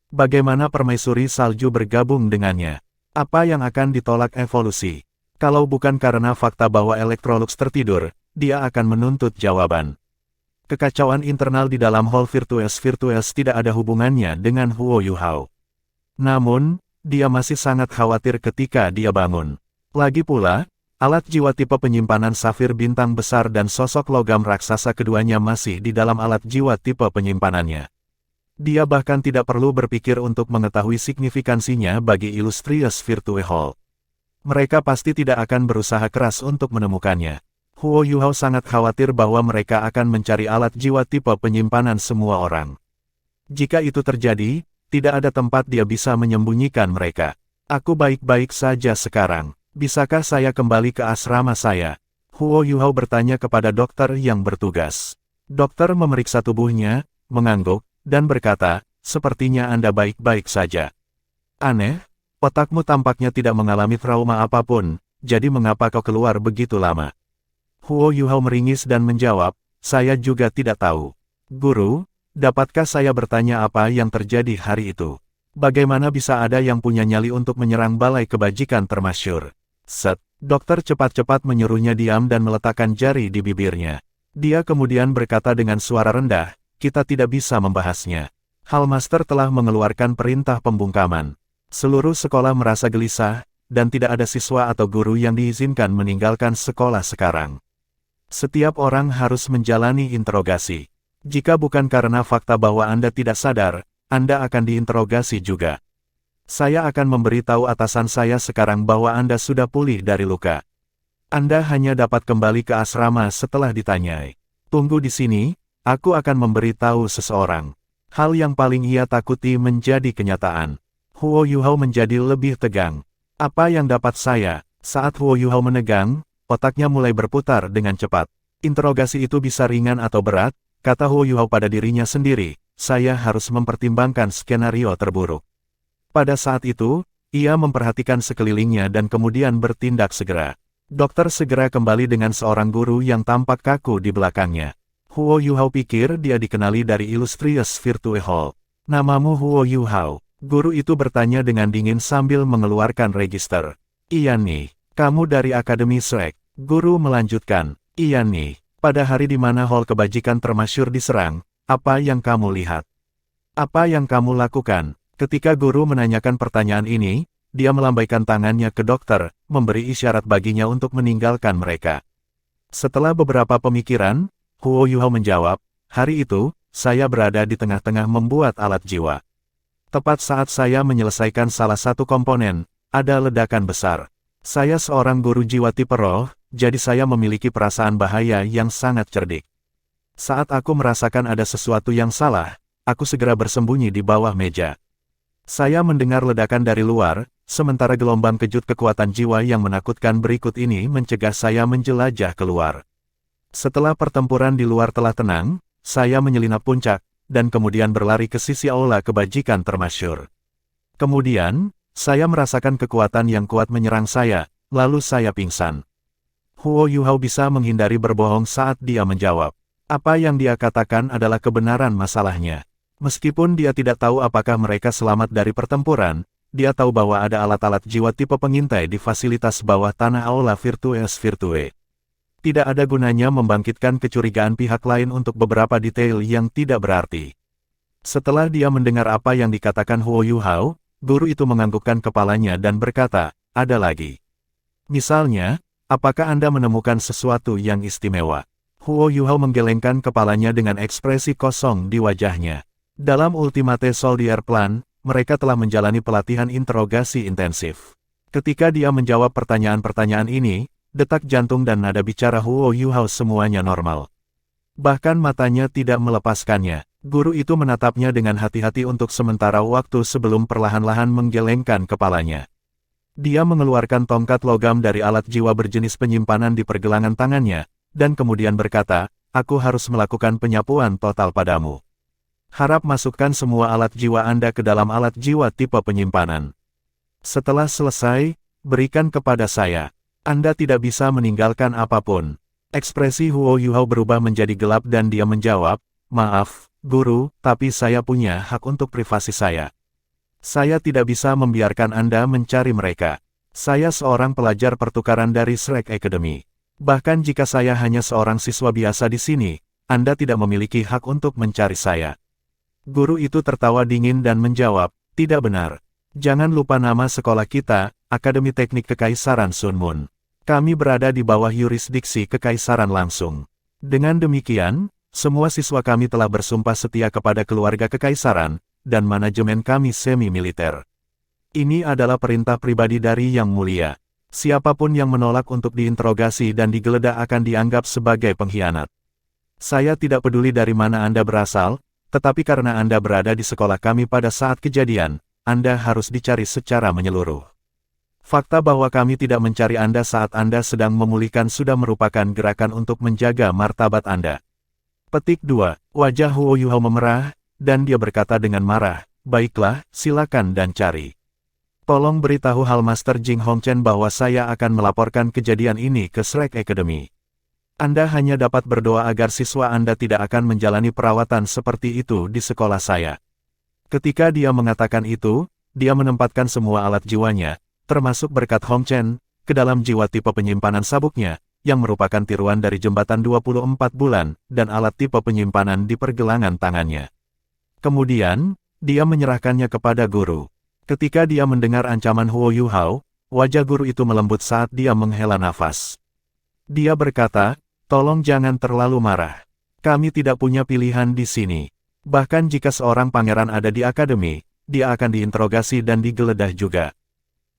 Bagaimana permaisuri salju bergabung dengannya? Apa yang akan ditolak evolusi? Kalau bukan karena fakta bahwa Electrolux tertidur, dia akan menuntut jawaban. Kekacauan internal di dalam Hall Virtues tidak ada hubungannya dengan Huo Yuhao. Namun, dia masih sangat khawatir ketika dia bangun. Lagi pula, alat jiwa tipe penyimpanan safir bintang besar dan sosok logam raksasa keduanya masih di dalam alat jiwa tipe penyimpanannya. Dia bahkan tidak perlu berpikir untuk mengetahui signifikansinya bagi Illustrious Virtue Hall. Mereka pasti tidak akan berusaha keras untuk menemukannya. Huo Yuhao sangat khawatir bahwa mereka akan mencari alat jiwa tipe penyimpanan semua orang. Jika itu terjadi, tidak ada tempat dia bisa menyembunyikan mereka. Aku baik-baik saja sekarang. Bisakah saya kembali ke asrama saya? Huo Yuhao bertanya kepada dokter yang bertugas. Dokter memeriksa tubuhnya, mengangguk, dan berkata, sepertinya Anda baik-baik saja. Aneh, otakmu tampaknya tidak mengalami trauma apapun, jadi mengapa kau keluar begitu lama? Huo Yuhao meringis dan menjawab, saya juga tidak tahu. Guru, dapatkah saya bertanya apa yang terjadi hari itu? Bagaimana bisa ada yang punya nyali untuk menyerang balai kebajikan termasyur? Set, dokter cepat-cepat menyuruhnya diam dan meletakkan jari di bibirnya. Dia kemudian berkata dengan suara rendah, kita tidak bisa membahasnya. Hallmaster telah mengeluarkan perintah pembungkaman. Seluruh sekolah merasa gelisah, dan tidak ada siswa atau guru yang diizinkan meninggalkan sekolah sekarang. Setiap orang harus menjalani interogasi. Jika bukan karena fakta bahwa Anda tidak sadar, Anda akan diinterogasi juga. Saya akan memberitahu atasan saya sekarang bahwa Anda sudah pulih dari luka. Anda hanya dapat kembali ke asrama setelah ditanyai. Tunggu di sini, aku akan memberitahu seseorang. Hal yang paling ia takuti menjadi kenyataan. Huo Yuhao menjadi lebih tegang. Apa yang dapat saya? Saat Huo Yuhao menegang, otaknya mulai berputar dengan cepat. Interogasi itu bisa ringan atau berat, kata Huo Yuhao pada dirinya sendiri, saya harus mempertimbangkan skenario terburuk. Pada saat itu, ia memperhatikan sekelilingnya dan kemudian bertindak segera. Dokter segera kembali dengan seorang guru yang tampak kaku di belakangnya. Huo Yuhao pikir dia dikenali dari Illustrious Virtue Hall. Namamu Huo Yuhao? Guru itu bertanya dengan dingin sambil mengeluarkan register. Iya nih, kamu dari Akademi Swag. Guru melanjutkan, iya nih, pada hari di mana Hall Kebajikan Termasyur diserang, apa yang kamu lihat? Apa yang kamu lakukan? Ketika guru menanyakan pertanyaan ini, dia melambaikan tangannya ke dokter, memberi isyarat baginya untuk meninggalkan mereka. Setelah beberapa pemikiran, Huo Yuhao menjawab, hari itu, saya berada di tengah-tengah membuat alat jiwa. Tepat saat saya menyelesaikan salah satu komponen, ada ledakan besar. Saya seorang guru jiwa tipe roh, jadi saya memiliki perasaan bahaya yang sangat cerdik. Saat aku merasakan ada sesuatu yang salah, aku segera bersembunyi di bawah meja. Saya mendengar ledakan dari luar, sementara gelombang kejut kekuatan jiwa yang menakutkan berikut ini mencegah saya menjelajah keluar. Setelah pertempuran di luar telah tenang, saya menyelinap puncak, dan kemudian berlari ke sisi aula kebajikan termasyur. Kemudian, saya merasakan kekuatan yang kuat menyerang saya, lalu saya pingsan. Huo Yuhao bisa menghindari berbohong saat dia menjawab. Apa yang dia katakan adalah kebenaran masalahnya. Meskipun dia tidak tahu apakah mereka selamat dari pertempuran, dia tahu bahwa ada alat-alat jiwa tipe pengintai di fasilitas bawah tanah Aula Virtues Virtue. Tidak ada gunanya membangkitkan kecurigaan pihak lain untuk beberapa detail yang tidak berarti. Setelah dia mendengar apa yang dikatakan Huo Yuhao, guru itu menganggukkan kepalanya dan berkata, ada lagi. Misalnya, apakah Anda menemukan sesuatu yang istimewa? Huo Yuhao menggelengkan kepalanya dengan ekspresi kosong di wajahnya. Dalam Ultimate Soldier Plan, mereka telah menjalani pelatihan interogasi intensif. Ketika dia menjawab pertanyaan-pertanyaan ini, detak jantung dan nada bicara Huo Yuhao semuanya normal. Bahkan matanya tidak melepaskannya. Guru itu menatapnya dengan hati-hati untuk sementara waktu sebelum perlahan-lahan menggelengkan kepalanya. Dia mengeluarkan tongkat logam dari alat jiwa berjenis penyimpanan di pergelangan tangannya, dan kemudian berkata, "Aku harus melakukan penyapuan total padamu. Harap masukkan semua alat jiwa Anda ke dalam alat jiwa tipe penyimpanan. Setelah selesai, berikan kepada saya. Anda tidak bisa meninggalkan apapun." Ekspresi Huo Yuhao berubah menjadi gelap dan dia menjawab, "Maaf, Guru, tapi saya punya hak untuk privasi saya. Saya tidak bisa membiarkan Anda mencari mereka. Saya seorang pelajar pertukaran dari Shrek Academy. Bahkan jika saya hanya seorang siswa biasa di sini, Anda tidak memiliki hak untuk mencari saya." Guru itu tertawa dingin dan menjawab, "Tidak benar. Jangan lupa nama sekolah kita, Akademi Teknik Kekaisaran Sunmun. Kami berada di bawah yurisdiksi kekaisaran langsung. Dengan demikian, semua siswa kami telah bersumpah setia kepada keluarga kekaisaran, dan manajemen kami semi-militer. Ini adalah perintah pribadi dari Yang Mulia. Siapapun yang menolak untuk diinterogasi dan digeledah akan dianggap sebagai pengkhianat. Saya tidak peduli dari mana Anda berasal, tetapi karena Anda berada di sekolah kami pada saat kejadian, Anda harus dicari secara menyeluruh. Fakta bahwa kami tidak mencari Anda saat Anda sedang memulihkan sudah merupakan gerakan untuk menjaga martabat Anda." Petik 2. Wajah Huo Yuhao memerah, dan dia berkata dengan marah, "Baiklah, silakan dan cari. Tolong beritahu Hal Master Jing Hongchen bahwa saya akan melaporkan kejadian ini ke Shrek Academy. Anda hanya dapat berdoa agar siswa Anda tidak akan menjalani perawatan seperti itu di sekolah saya." Ketika dia mengatakan itu, dia menempatkan semua alat jiwanya, termasuk berkat Hongchen, ke dalam jiwa tipe penyimpanan sabuknya, yang merupakan tiruan dari jembatan 24 bulan, dan alat tipe penyimpanan di pergelangan tangannya. Kemudian, dia menyerahkannya kepada guru. Ketika dia mendengar ancaman Huo Yuhao, wajah guru itu melembut saat dia menghela nafas. Dia berkata, "Tolong jangan terlalu marah. Kami tidak punya pilihan di sini. Bahkan jika seorang pangeran ada di akademi, dia akan diinterogasi dan digeledah juga."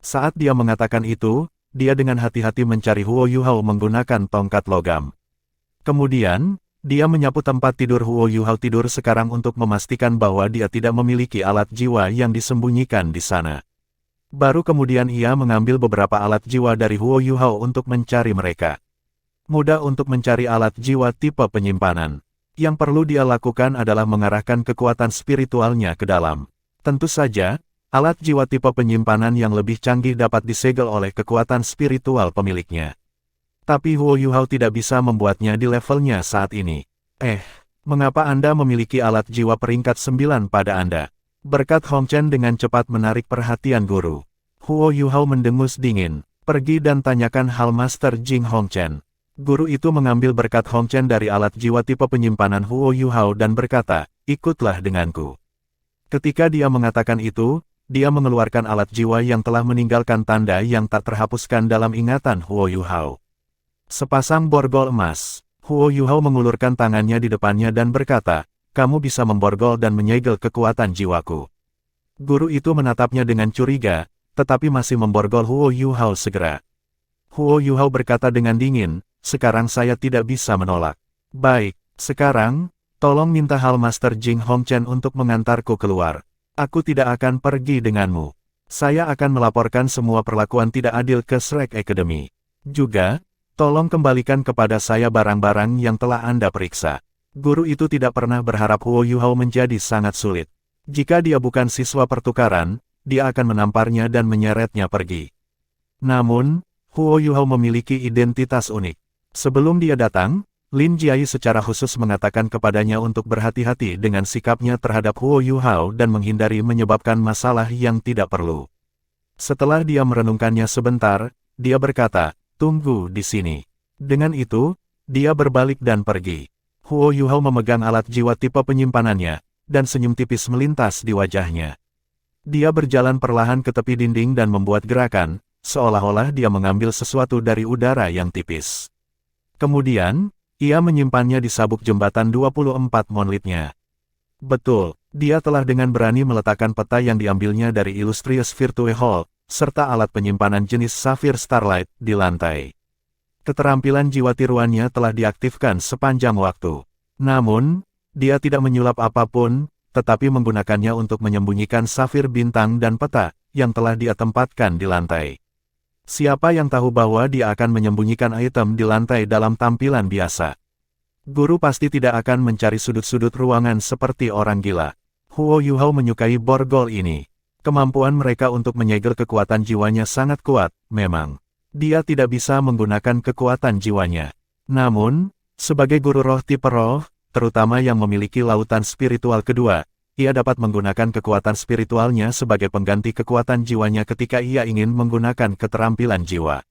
Saat dia mengatakan itu, dia dengan hati-hati mencari Huo Yuhao menggunakan tongkat logam. Kemudian, dia menyapu tempat tidur Huo Yuhao tidur sekarang untuk memastikan bahwa dia tidak memiliki alat jiwa yang disembunyikan di sana. Baru kemudian ia mengambil beberapa alat jiwa dari Huo Yuhao untuk mencari mereka. Mudah untuk mencari alat jiwa tipe penyimpanan. Yang perlu dia lakukan adalah mengarahkan kekuatan spiritualnya ke dalam. Tentu saja, alat jiwa tipe penyimpanan yang lebih canggih dapat disegel oleh kekuatan spiritual pemiliknya. Tapi Huo Yuhao tidak bisa membuatnya di levelnya saat ini. Mengapa Anda memiliki alat jiwa peringkat 9 pada Anda? Berkat Hongchen dengan cepat menarik perhatian guru. Huo Yuhao mendengus dingin. "Pergi dan tanyakan Hal Master Jing Hongchen." Guru itu mengambil berkat Hongchen dari alat jiwa tipe penyimpanan Huo Yuhao dan berkata, "Ikutlah denganku." Ketika dia mengatakan itu, dia mengeluarkan alat jiwa yang telah meninggalkan tanda yang tak terhapuskan dalam ingatan Huo Yuhao. Sepasang borgol emas. Huo Yuhao mengulurkan tangannya di depannya dan berkata, "Kamu bisa memborgol dan menyegel kekuatan jiwaku." Guru itu menatapnya dengan curiga, tetapi masih memborgol Huo Yuhao segera. Huo Yuhao berkata dengan dingin, "Sekarang saya tidak bisa menolak. Baik, sekarang, tolong minta Hal Master Jing Hongchen untuk mengantarku keluar. Aku tidak akan pergi denganmu. Saya akan melaporkan semua perlakuan tidak adil ke Shrek Academy. Juga, tolong kembalikan kepada saya barang-barang yang telah Anda periksa." Guru itu tidak pernah berharap Huo Yuhao menjadi sangat sulit. Jika dia bukan siswa pertukaran, dia akan menamparnya dan menyeretnya pergi. Namun, Huo Yuhao memiliki identitas unik. Sebelum dia datang, Lin Jiai secara khusus mengatakan kepadanya untuk berhati-hati dengan sikapnya terhadap Huo Yuhao dan menghindari menyebabkan masalah yang tidak perlu. Setelah dia merenungkannya sebentar, dia berkata, "Tunggu di sini." Dengan itu, dia berbalik dan pergi. Huo Yuhao memegang alat jiwa tipe penyimpanannya, dan senyum tipis melintas di wajahnya. Dia berjalan perlahan ke tepi dinding dan membuat gerakan, seolah-olah dia mengambil sesuatu dari udara yang tipis. Kemudian, ia menyimpannya di sabuk jembatan 24 monlitnya. Betul, dia telah dengan berani meletakkan peta yang diambilnya dari Illustrious Virtue Hall, serta alat penyimpanan jenis Sapphire Starlight, di lantai. Keterampilan jiwa tiruannya telah diaktifkan sepanjang waktu. Namun, dia tidak menyulap apapun, tetapi menggunakannya untuk menyembunyikan safir bintang dan peta, yang telah dia tempatkan di lantai. Siapa yang tahu bahwa dia akan menyembunyikan item di lantai dalam tampilan biasa? Guru pasti tidak akan mencari sudut-sudut ruangan seperti orang gila. Huo Yuhao menyukai borgol ini. Kemampuan mereka untuk menyegel kekuatan jiwanya sangat kuat, memang. Dia tidak bisa menggunakan kekuatan jiwanya. Namun, sebagai guru roh tipe roh, terutama yang memiliki lautan spiritual kedua, ia dapat menggunakan kekuatan spiritualnya sebagai pengganti kekuatan jiwanya ketika ia ingin menggunakan keterampilan jiwa.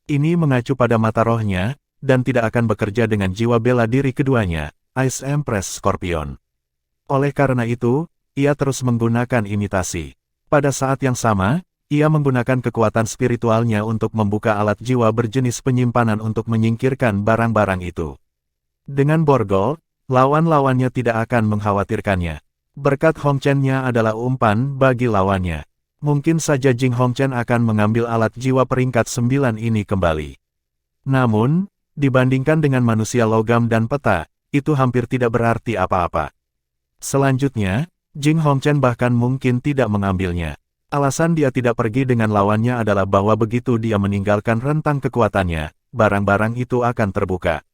Ini mengacu pada mata rohnya, dan tidak akan bekerja dengan jiwa bela diri keduanya, Ice Empress Scorpion. Oleh karena itu, ia terus menggunakan imitasi. Pada saat yang sama, ia menggunakan kekuatan spiritualnya untuk membuka alat jiwa berjenis penyimpanan untuk menyingkirkan barang-barang itu. Dengan borgol, lawan-lawannya tidak akan mengkhawatirkannya. Berkat Hongchen-nya adalah umpan bagi lawannya. Mungkin saja Jing Hongchen akan mengambil alat jiwa peringkat 9 ini kembali. Namun, dibandingkan dengan manusia logam dan peta, itu hampir tidak berarti apa-apa. Selanjutnya, Jing Hongchen bahkan mungkin tidak mengambilnya. Alasan dia tidak pergi dengan lawannya adalah bahwa begitu dia meninggalkan rentang kekuatannya, barang-barang itu akan terbuka.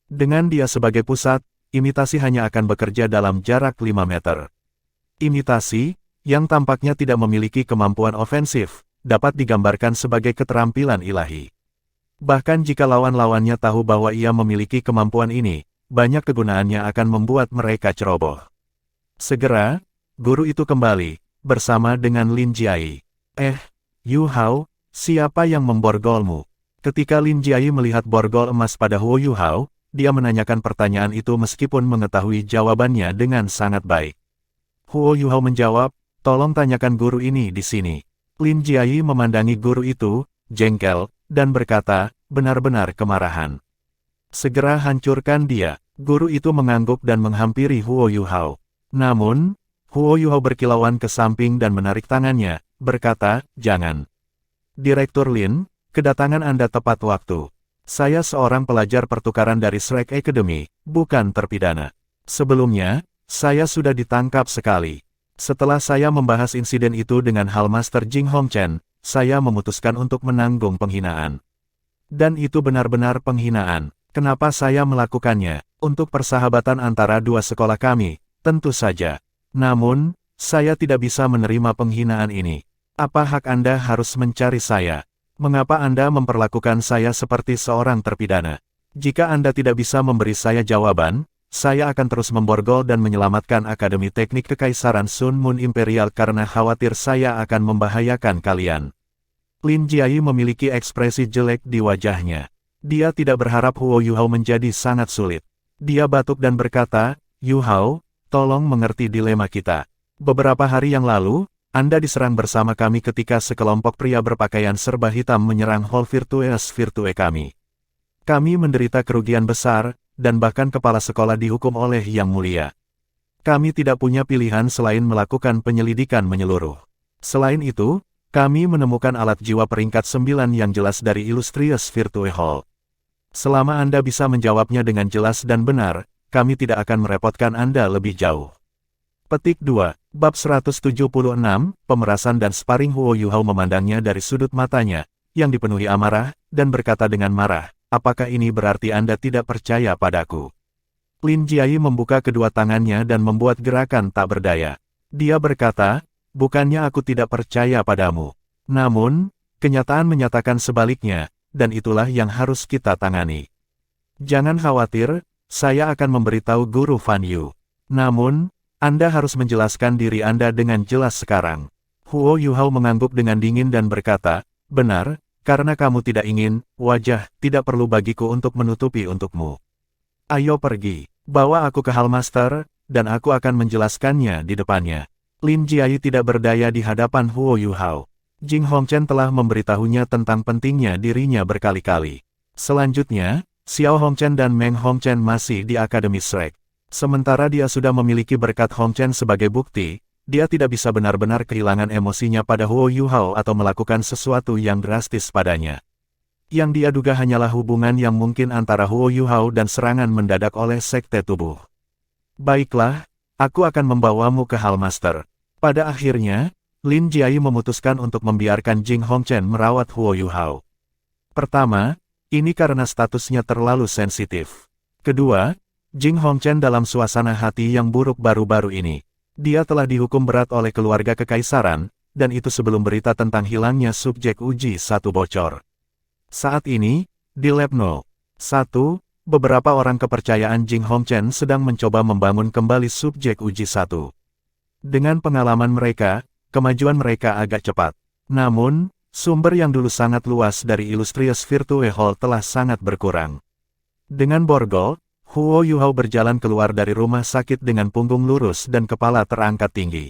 Dengan dia sebagai pusat, imitasi hanya akan bekerja dalam jarak 5 meter. Imitasi, yang tampaknya tidak memiliki kemampuan ofensif, dapat digambarkan sebagai keterampilan ilahi. Bahkan jika lawan-lawannya tahu bahwa ia memiliki kemampuan ini, banyak kegunaannya akan membuat mereka ceroboh. Segera, guru itu kembali, bersama dengan Lin Jiai. Yu Hao, siapa yang memborgolmu? Ketika Lin Jiai melihat borgol emas pada Huo Yu Hao, dia menanyakan pertanyaan itu meskipun mengetahui jawabannya dengan sangat baik. Huo Yu Hao menjawab, tolong tanyakan guru ini di sini. Lin Jiai memandangi guru itu, jengkel, dan berkata, benar-benar kemarahan. Segera hancurkan dia. Guru itu mengangguk dan menghampiri Huo Yu Hao. Namun, Huo Yu Hao berkilauan ke samping dan menarik tangannya, berkata, jangan. Direktur Lin, kedatangan Anda tepat waktu. Saya seorang pelajar pertukaran dari Shrek Academy, bukan terpidana. Sebelumnya, saya sudah ditangkap sekali. Setelah saya membahas insiden itu dengan Hallmaster Jing Hongchen, saya memutuskan untuk menanggung penghinaan. Dan itu benar-benar penghinaan. Kenapa saya melakukannya? Untuk persahabatan antara dua sekolah kami, tentu saja. Namun, saya tidak bisa menerima penghinaan ini. Apa hak Anda harus mencari saya? Mengapa Anda memperlakukan saya seperti seorang terpidana? Jika Anda tidak bisa memberi saya jawaban, saya akan terus memborgol dan menyelamatkan Akademi Teknik Kekaisaran Sun Moon Imperial karena khawatir saya akan membahayakan kalian. Lin Jiai memiliki ekspresi jelek di wajahnya. Dia tidak berharap Huo Yu Hao menjadi sangat sulit. Dia batuk dan berkata, Yu Hao, tolong mengerti dilema kita. Beberapa hari yang lalu, Anda diserang bersama kami ketika sekelompok pria berpakaian serba hitam menyerang Hall Virtues Virtue kami. Kami menderita kerugian besar, dan bahkan kepala sekolah dihukum oleh Yang Mulia. Kami tidak punya pilihan selain melakukan penyelidikan menyeluruh. Selain itu, kami menemukan alat jiwa peringkat 9 yang jelas dari Illustrious Virtue Hall. Selama Anda bisa menjawabnya dengan jelas dan benar, kami tidak akan merepotkan Anda lebih jauh. Petik 2, Bab 176, Pemerasan dan Sparring. Huo Yu Hao memandangnya dari sudut matanya, yang dipenuhi amarah, dan berkata dengan marah, apakah ini berarti Anda tidak percaya padaku? Lin Jiai membuka kedua tangannya dan membuat gerakan tak berdaya. Dia berkata, bukannya aku tidak percaya padamu. Namun, kenyataan menyatakan sebaliknya, dan itulah yang harus kita tangani. Jangan khawatir, saya akan memberitahu Guru Fan Yu. Namun, Anda harus menjelaskan diri Anda dengan jelas sekarang. Huo Yu Hao mengangguk dengan dingin dan berkata, benar, karena kamu tidak ingin, wajah, tidak perlu bagiku untuk menutupi untukmu. Ayo pergi, bawa aku ke Hallmaster, dan aku akan menjelaskannya di depannya. Lin Jiai tidak berdaya di hadapan Huo Yu Hao. Jing Hongchen telah memberitahunya tentang pentingnya dirinya berkali-kali. Selanjutnya, Xiao Hongchen dan Meng Hongchen masih di Akademi Shrek. Sementara dia sudah memiliki berkat Hong Chen sebagai bukti, dia tidak bisa benar-benar kehilangan emosinya pada Huo Yuhao atau melakukan sesuatu yang drastis padanya. Yang dia duga hanyalah hubungan yang mungkin antara Huo Yuhao dan serangan mendadak oleh Sekte Tubuh. Baiklah, aku akan membawamu ke Hallmaster. Pada akhirnya, Lin Jiayi memutuskan untuk membiarkan Jing Hongchen merawat Huo Yuhao. Pertama, ini karena statusnya terlalu sensitif. Kedua, Jing Hongchen dalam suasana hati yang buruk baru-baru ini. Dia telah dihukum berat oleh keluarga kekaisaran, dan itu sebelum berita tentang hilangnya subjek uji 1 bocor. Saat ini, di Lab 01, beberapa orang kepercayaan Jing Hongchen sedang mencoba membangun kembali subjek uji 1. Dengan pengalaman mereka, kemajuan mereka agak cepat. Namun, sumber yang dulu sangat luas dari Illustrious Virtue Hall telah sangat berkurang. Dengan borgol, Huo Yuhao berjalan keluar dari rumah sakit dengan punggung lurus dan kepala terangkat tinggi.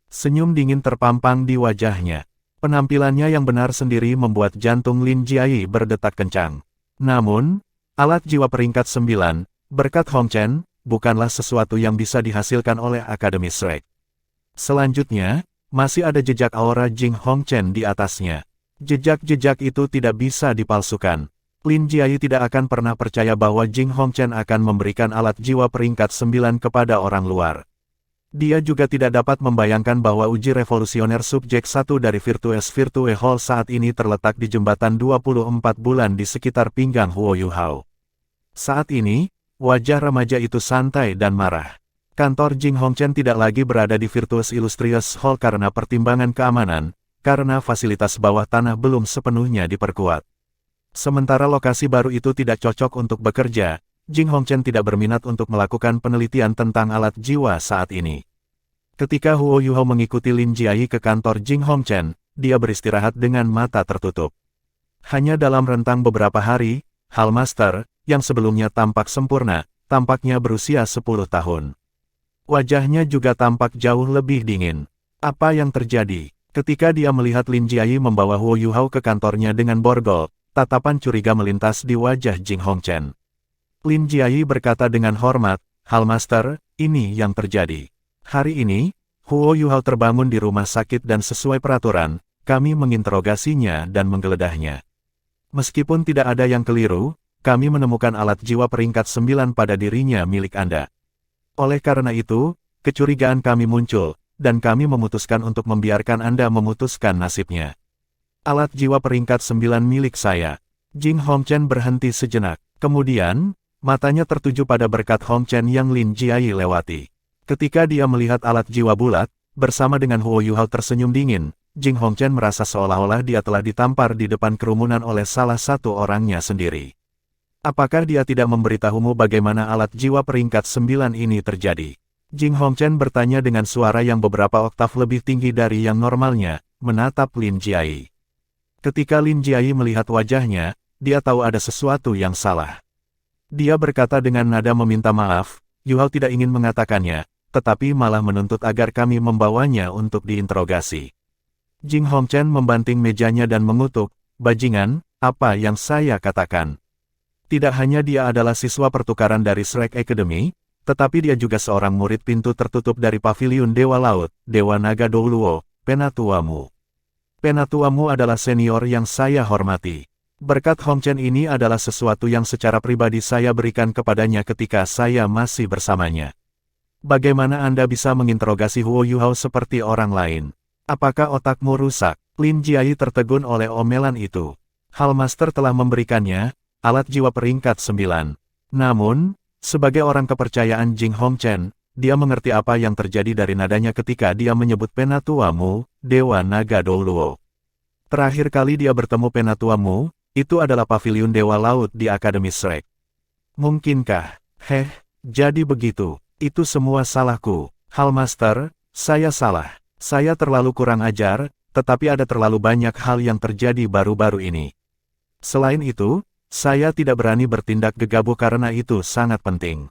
Senyum dingin terpampang di wajahnya. Penampilannya yang benar sendiri membuat jantung Lin Jiayi berdetak kencang. Namun, alat jiwa peringkat 9, berkat Hong Chen, bukanlah sesuatu yang bisa dihasilkan oleh Akademi Shrek. Selanjutnya, masih ada jejak aura Jing Hongchen di atasnya. Jejak-jejak itu tidak bisa dipalsukan. Lin Jiayi tidak akan pernah percaya bahwa Jing Hongchen akan memberikan alat jiwa peringkat 9 kepada orang luar. Dia juga tidak dapat membayangkan bahwa uji revolusioner subjek 1 dari Virtuous Virtue Hall saat ini terletak di jembatan 24 bulan di sekitar pinggang Huo Yuhao. Saat ini, wajah remaja itu santai dan marah. Kantor Jing Hongchen tidak lagi berada di Virtuous Illustrious Hall karena pertimbangan keamanan, karena fasilitas bawah tanah belum sepenuhnya diperkuat. Sementara lokasi baru itu tidak cocok untuk bekerja, Jing Hongchen tidak berminat untuk melakukan penelitian tentang alat jiwa saat ini. Ketika Huo Yuhao mengikuti Lin Jiayi ke kantor Jing Hongchen, dia beristirahat dengan mata tertutup. Hanya dalam rentang beberapa hari, Hallmaster, yang sebelumnya tampak sempurna, tampaknya berusia 10 tahun. Wajahnya juga tampak jauh lebih dingin. Apa yang terjadi? Ketika dia melihat Lin Jiayi membawa Huo Yuhao ke kantornya dengan borgol, tatapan curiga melintas di wajah Jing Hongchen. Lin Jiayi berkata dengan hormat, "Hallmaster, ini yang terjadi. Hari ini, Huo Yuhao terbangun di rumah sakit dan sesuai peraturan, kami menginterogasinya dan menggeledahnya. Meskipun tidak ada yang keliru, kami menemukan alat jiwa peringkat 9 pada dirinya milik Anda. Oleh karena itu, kecurigaan kami muncul, dan kami memutuskan untuk membiarkan Anda memutuskan nasibnya. Alat jiwa peringkat 9 milik saya." Jing Hongchen berhenti sejenak. Kemudian, matanya tertuju pada berkat Hongchen yang Lin Jiayi lewati. Ketika dia melihat alat jiwa bulat, bersama dengan Huo Yuhao tersenyum dingin, Jing Hongchen merasa seolah-olah dia telah ditampar di depan kerumunan oleh salah satu orangnya sendiri. Apakah dia tidak memberitahumu bagaimana alat jiwa peringkat 9 ini terjadi? Jing Hongchen bertanya dengan suara yang beberapa oktav lebih tinggi dari yang normalnya, menatap Lin Jiayi. Ketika Lin Jiayi melihat wajahnya, dia tahu ada sesuatu yang salah. Dia berkata dengan nada meminta maaf, Yuhao tidak ingin mengatakannya, tetapi malah menuntut agar kami membawanya untuk diinterogasi. Jing Hongchen membanting mejanya dan mengutuk, "Bajingan, apa yang saya katakan? Tidak hanya dia adalah siswa pertukaran dari Shrek Academy, tetapi dia juga seorang murid pintu tertutup dari Paviliun Dewa Laut, Dewa Naga Douluo, Penatuamu. Penatuamu adalah senior yang saya hormati. Berkat Hongchen ini adalah sesuatu yang secara pribadi saya berikan kepadanya ketika saya masih bersamanya. Bagaimana Anda bisa menginterogasi Huo Yuhao seperti orang lain? Apakah otakmu rusak?" Lin Jiayi tertegun oleh omelan itu. Hallmaster telah memberikannya alat jiwa peringkat 9. Namun, sebagai orang kepercayaan Jing Hongchen, dia mengerti apa yang terjadi dari nadanya ketika dia menyebut Penatuamu, Dewa Naga Douluo. Terakhir kali dia bertemu Penatuamu, itu adalah Paviliun Dewa Laut di Akademi Shrek. Mungkinkah? Jadi begitu. Itu semua salahku. Hallmaster, saya salah. Saya terlalu kurang ajar, tetapi ada terlalu banyak hal yang terjadi baru-baru ini. Selain itu, saya tidak berani bertindak gegabah karena itu sangat penting.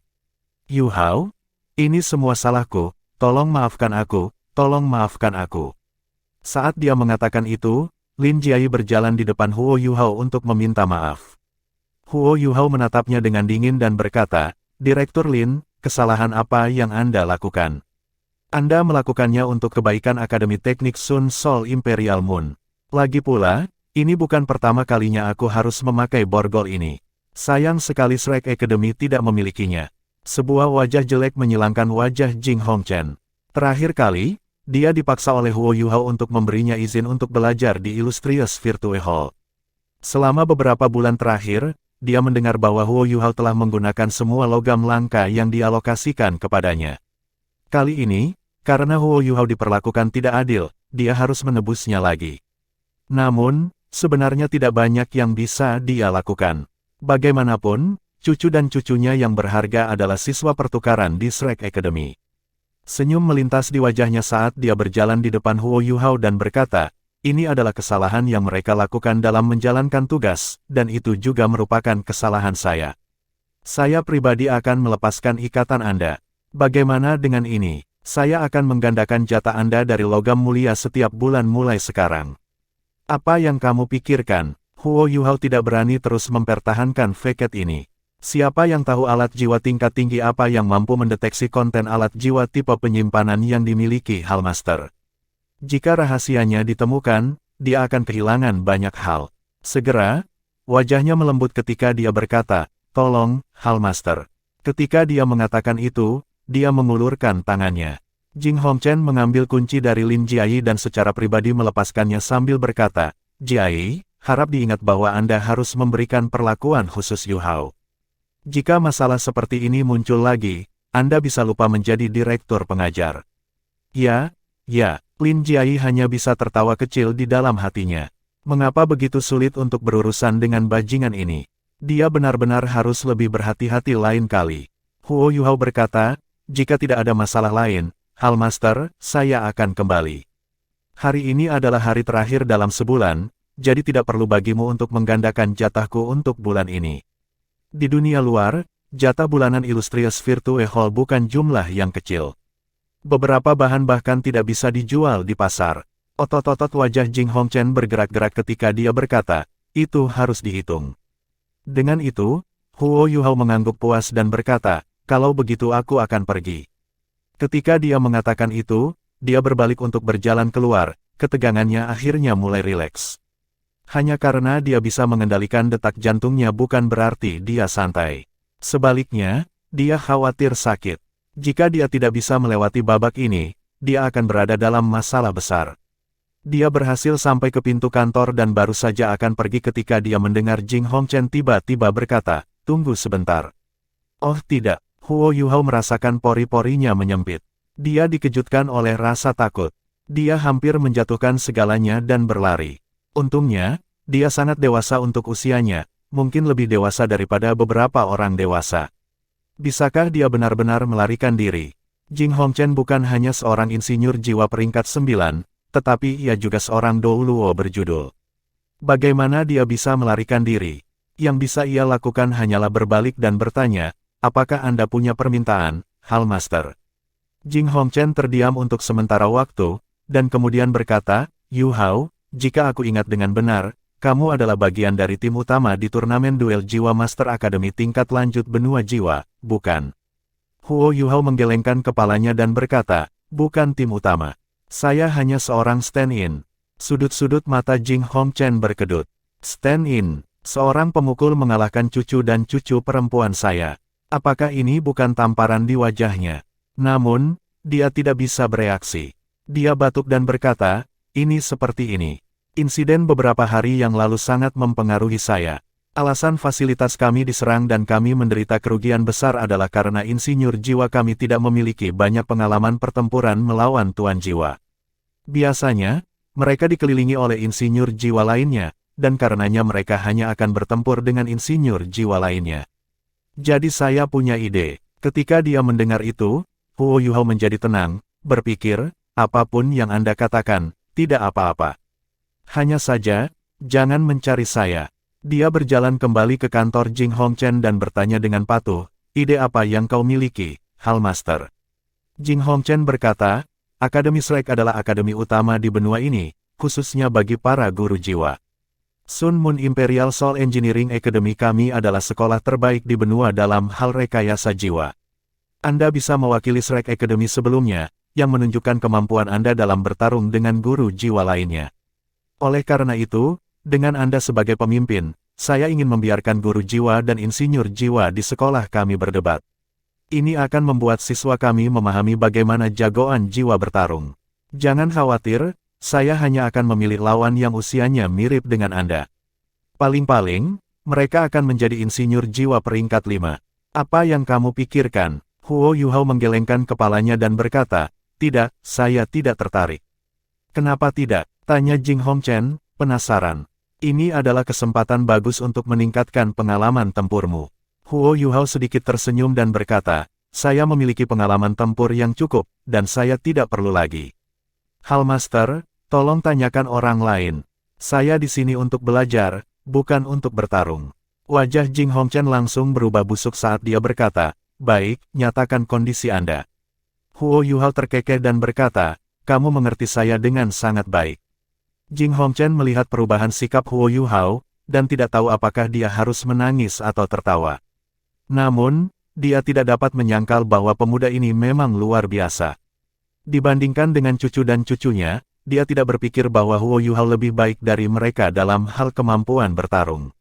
Yuhao, ini semua salahku, tolong maafkan aku, tolong maafkan aku. Saat dia mengatakan itu, Lin Jiayi berjalan di depan Huo Yuhao untuk meminta maaf. Huo Yuhao menatapnya dengan dingin dan berkata, "Direktur Lin, kesalahan apa yang Anda lakukan? Anda melakukannya untuk kebaikan Akademi Teknik Sun Sol Imperial Moon. Lagi pula, ini bukan pertama kalinya aku harus memakai borgol ini. Sayang sekali Shrek Academy tidak memilikinya. Sebuah wajah jelek menyilangkan wajah Jing Hongchen. Terakhir kali, dia dipaksa oleh Huo Yuhao untuk memberinya izin untuk belajar di Illustrious Virtue Hall. Selama beberapa bulan terakhir, dia mendengar bahwa Huo Yuhao telah menggunakan semua logam langka yang dialokasikan kepadanya. Kali ini, karena Huo Yuhao diperlakukan tidak adil, dia harus menebusnya lagi. Namun, sebenarnya tidak banyak yang bisa dia lakukan. Bagaimanapun, cucu dan cucunya yang berharga adalah siswa pertukaran di Shrek Academy. Senyum melintas di wajahnya saat dia berjalan di depan Huo Yuhao dan berkata, ini adalah kesalahan yang mereka lakukan dalam menjalankan tugas, dan itu juga merupakan kesalahan saya. Saya pribadi akan melepaskan ikatan Anda. Bagaimana dengan ini? Saya akan menggandakan jatah Anda dari logam mulia setiap bulan mulai sekarang. Apa yang kamu pikirkan? Huo Yuhao tidak berani terus mempertahankan veket ini. Siapa yang tahu alat jiwa tingkat tinggi apa yang mampu mendeteksi konten alat jiwa tipe penyimpanan yang dimiliki Hallmaster? Jika rahasianya ditemukan, dia akan kehilangan banyak hal. Segera, wajahnya melembut ketika dia berkata, tolong, Hallmaster. Ketika dia mengatakan itu, dia mengulurkan tangannya. Jing Hongchen mengambil kunci dari Lin Jiayi dan secara pribadi melepaskannya sambil berkata, Jiayi, harap diingat bahwa Anda harus memberikan perlakuan khusus Yuhao. Jika masalah seperti ini muncul lagi, Anda bisa lupa menjadi direktur pengajar. Ya, Lin Jiayi hanya bisa tertawa kecil di dalam hatinya. Mengapa begitu sulit untuk berurusan dengan bajingan ini? Dia benar-benar harus lebih berhati-hati lain kali. Huo Yuhao berkata, jika tidak ada masalah lain, Hallmaster, saya akan kembali. Hari ini adalah hari terakhir dalam sebulan, jadi tidak perlu bagimu untuk menggandakan jatahku untuk bulan ini. Di dunia luar, jatah bulanan Illustrious Virtue Hall bukan jumlah yang kecil. Beberapa bahan bahkan tidak bisa dijual di pasar. Otot-otot wajah Jing Hongchen bergerak-gerak ketika dia berkata, itu harus dihitung. Dengan itu, Huo Yuhao mengangguk puas dan berkata, kalau begitu aku akan pergi. Ketika dia mengatakan itu, dia berbalik untuk berjalan keluar, ketegangannya akhirnya mulai rileks. Hanya karena dia bisa mengendalikan detak jantungnya bukan berarti dia santai. Sebaliknya, dia khawatir sakit. Jika dia tidak bisa melewati babak ini, dia akan berada dalam masalah besar. Dia berhasil sampai ke pintu kantor dan baru saja akan pergi ketika dia mendengar Jing Hongchen tiba-tiba berkata, tunggu sebentar. Oh tidak. Huo Yuhao merasakan pori-porinya menyempit. Dia dikejutkan oleh rasa takut. Dia hampir menjatuhkan segalanya dan berlari. Untungnya, dia sangat dewasa untuk usianya, mungkin lebih dewasa daripada beberapa orang dewasa. Bisakah dia benar-benar melarikan diri? Jing Hongchen bukan hanya seorang insinyur jiwa peringkat 9, tetapi ia juga seorang Douluo berjudul. Bagaimana dia bisa melarikan diri? Yang bisa ia lakukan hanyalah berbalik dan bertanya, apakah Anda punya permintaan, Hallmaster? Jing Hongchen terdiam untuk sementara waktu, dan kemudian berkata, Yuhao, jika aku ingat dengan benar, kamu adalah bagian dari tim utama di turnamen duel jiwa Master Akademi tingkat lanjut benua jiwa, bukan? Huo Yuhao menggelengkan kepalanya dan berkata, bukan tim utama. Saya hanya seorang stand-in. Sudut-sudut mata Jing Hongchen berkedut. Stand-in, seorang pemukul mengalahkan cucu dan cucu perempuan saya. Apakah ini bukan tamparan di wajahnya? Namun, dia tidak bisa bereaksi. Dia batuk dan berkata, ini seperti ini. Insiden beberapa hari yang lalu sangat mempengaruhi saya. Alasan fasilitas kami diserang dan kami menderita kerugian besar adalah karena insinyur jiwa kami tidak memiliki banyak pengalaman pertempuran melawan tuan jiwa. Biasanya, mereka dikelilingi oleh insinyur jiwa lainnya, dan karenanya mereka hanya akan bertempur dengan insinyur jiwa lainnya. Jadi saya punya ide. Ketika dia mendengar itu, Huo Yuhao menjadi tenang, berpikir, apapun yang Anda katakan, tidak apa-apa. Hanya saja, jangan mencari saya. Dia berjalan kembali ke kantor Jing Hongchen dan bertanya dengan patuh, ide apa yang kau miliki, Hallmaster? Jing Hongchen berkata, Akademi Shrek adalah akademi utama di benua ini, khususnya bagi para guru jiwa. Sun Moon Imperial Soul Engineering Academy kami adalah sekolah terbaik di benua dalam hal rekayasa jiwa. Anda bisa mewakili Shrek Academy sebelumnya, yang menunjukkan kemampuan Anda dalam bertarung dengan guru jiwa lainnya. Oleh karena itu, dengan Anda sebagai pemimpin, saya ingin membiarkan guru jiwa dan insinyur jiwa di sekolah kami berdebat. Ini akan membuat siswa kami memahami bagaimana jagoan jiwa bertarung. Jangan khawatir, saya hanya akan memilih lawan yang usianya mirip dengan Anda. Paling-paling, mereka akan menjadi insinyur jiwa peringkat 5. Apa yang kamu pikirkan? Huo Yuhao menggelengkan kepalanya dan berkata, tidak, saya tidak tertarik. Kenapa tidak? Tanya Jing Hongchen, penasaran. Ini adalah kesempatan bagus untuk meningkatkan pengalaman tempurmu. Huo Yuhao sedikit tersenyum dan berkata, saya memiliki pengalaman tempur yang cukup, dan saya tidak perlu lagi. Hallmaster, tolong tanyakan orang lain. Saya di sini untuk belajar, bukan untuk bertarung. Wajah Jing Hongchen langsung berubah busuk saat dia berkata, baik, nyatakan kondisi Anda. Huo Yuhao terkekeh dan berkata, kamu mengerti saya dengan sangat baik. Jing Hongchen melihat perubahan sikap Huo Yuhao, dan tidak tahu apakah dia harus menangis atau tertawa. Namun, dia tidak dapat menyangkal bahwa pemuda ini memang luar biasa. Dibandingkan dengan cucu dan cucunya, dia tidak berpikir bahwa Huo Yuhao lebih baik dari mereka dalam hal kemampuan bertarung.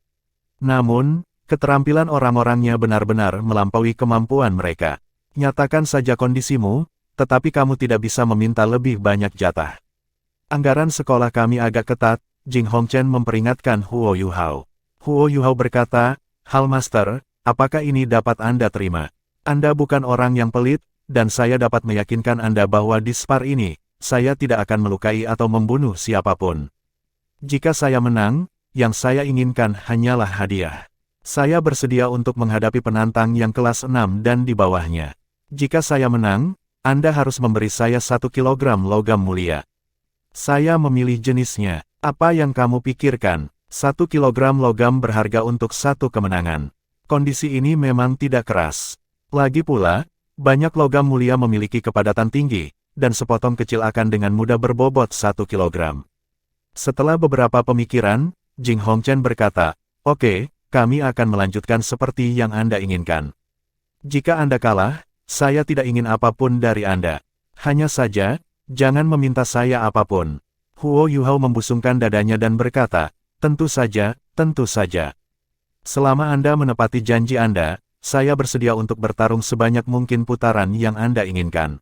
Namun, keterampilan orang-orangnya benar-benar melampaui kemampuan mereka. Nyatakan saja kondisimu, tetapi kamu tidak bisa meminta lebih banyak jatah. Anggaran sekolah kami agak ketat, Jing Hongchen memperingatkan Huo Yuhao. Huo Yuhao berkata, Hallmaster, apakah ini dapat Anda terima? Anda bukan orang yang pelit, dan saya dapat meyakinkan Anda bahwa di spar ini, saya tidak akan melukai atau membunuh siapapun. Jika saya menang, yang saya inginkan hanyalah hadiah. Saya bersedia untuk menghadapi penantang yang kelas 6 dan di bawahnya. Jika saya menang, Anda harus memberi saya 1 kilogram logam mulia. Saya memilih jenisnya. Apa yang kamu pikirkan? 1 kilogram logam berharga untuk 1 kemenangan. Kondisi ini memang tidak keras. Lagi pula, banyak logam mulia memiliki kepadatan tinggi, dan sepotong kecil akan dengan mudah berbobot 1 kilogram. Setelah beberapa pemikiran, Jing Hongchen berkata, oke, kami akan melanjutkan seperti yang Anda inginkan. Jika Anda kalah, saya tidak ingin apapun dari Anda. Hanya saja, jangan meminta saya apapun. Huo Yuhao membusungkan dadanya dan berkata, tentu saja, tentu saja. Selama Anda menepati janji Anda, saya bersedia untuk bertarung sebanyak mungkin putaran yang Anda inginkan.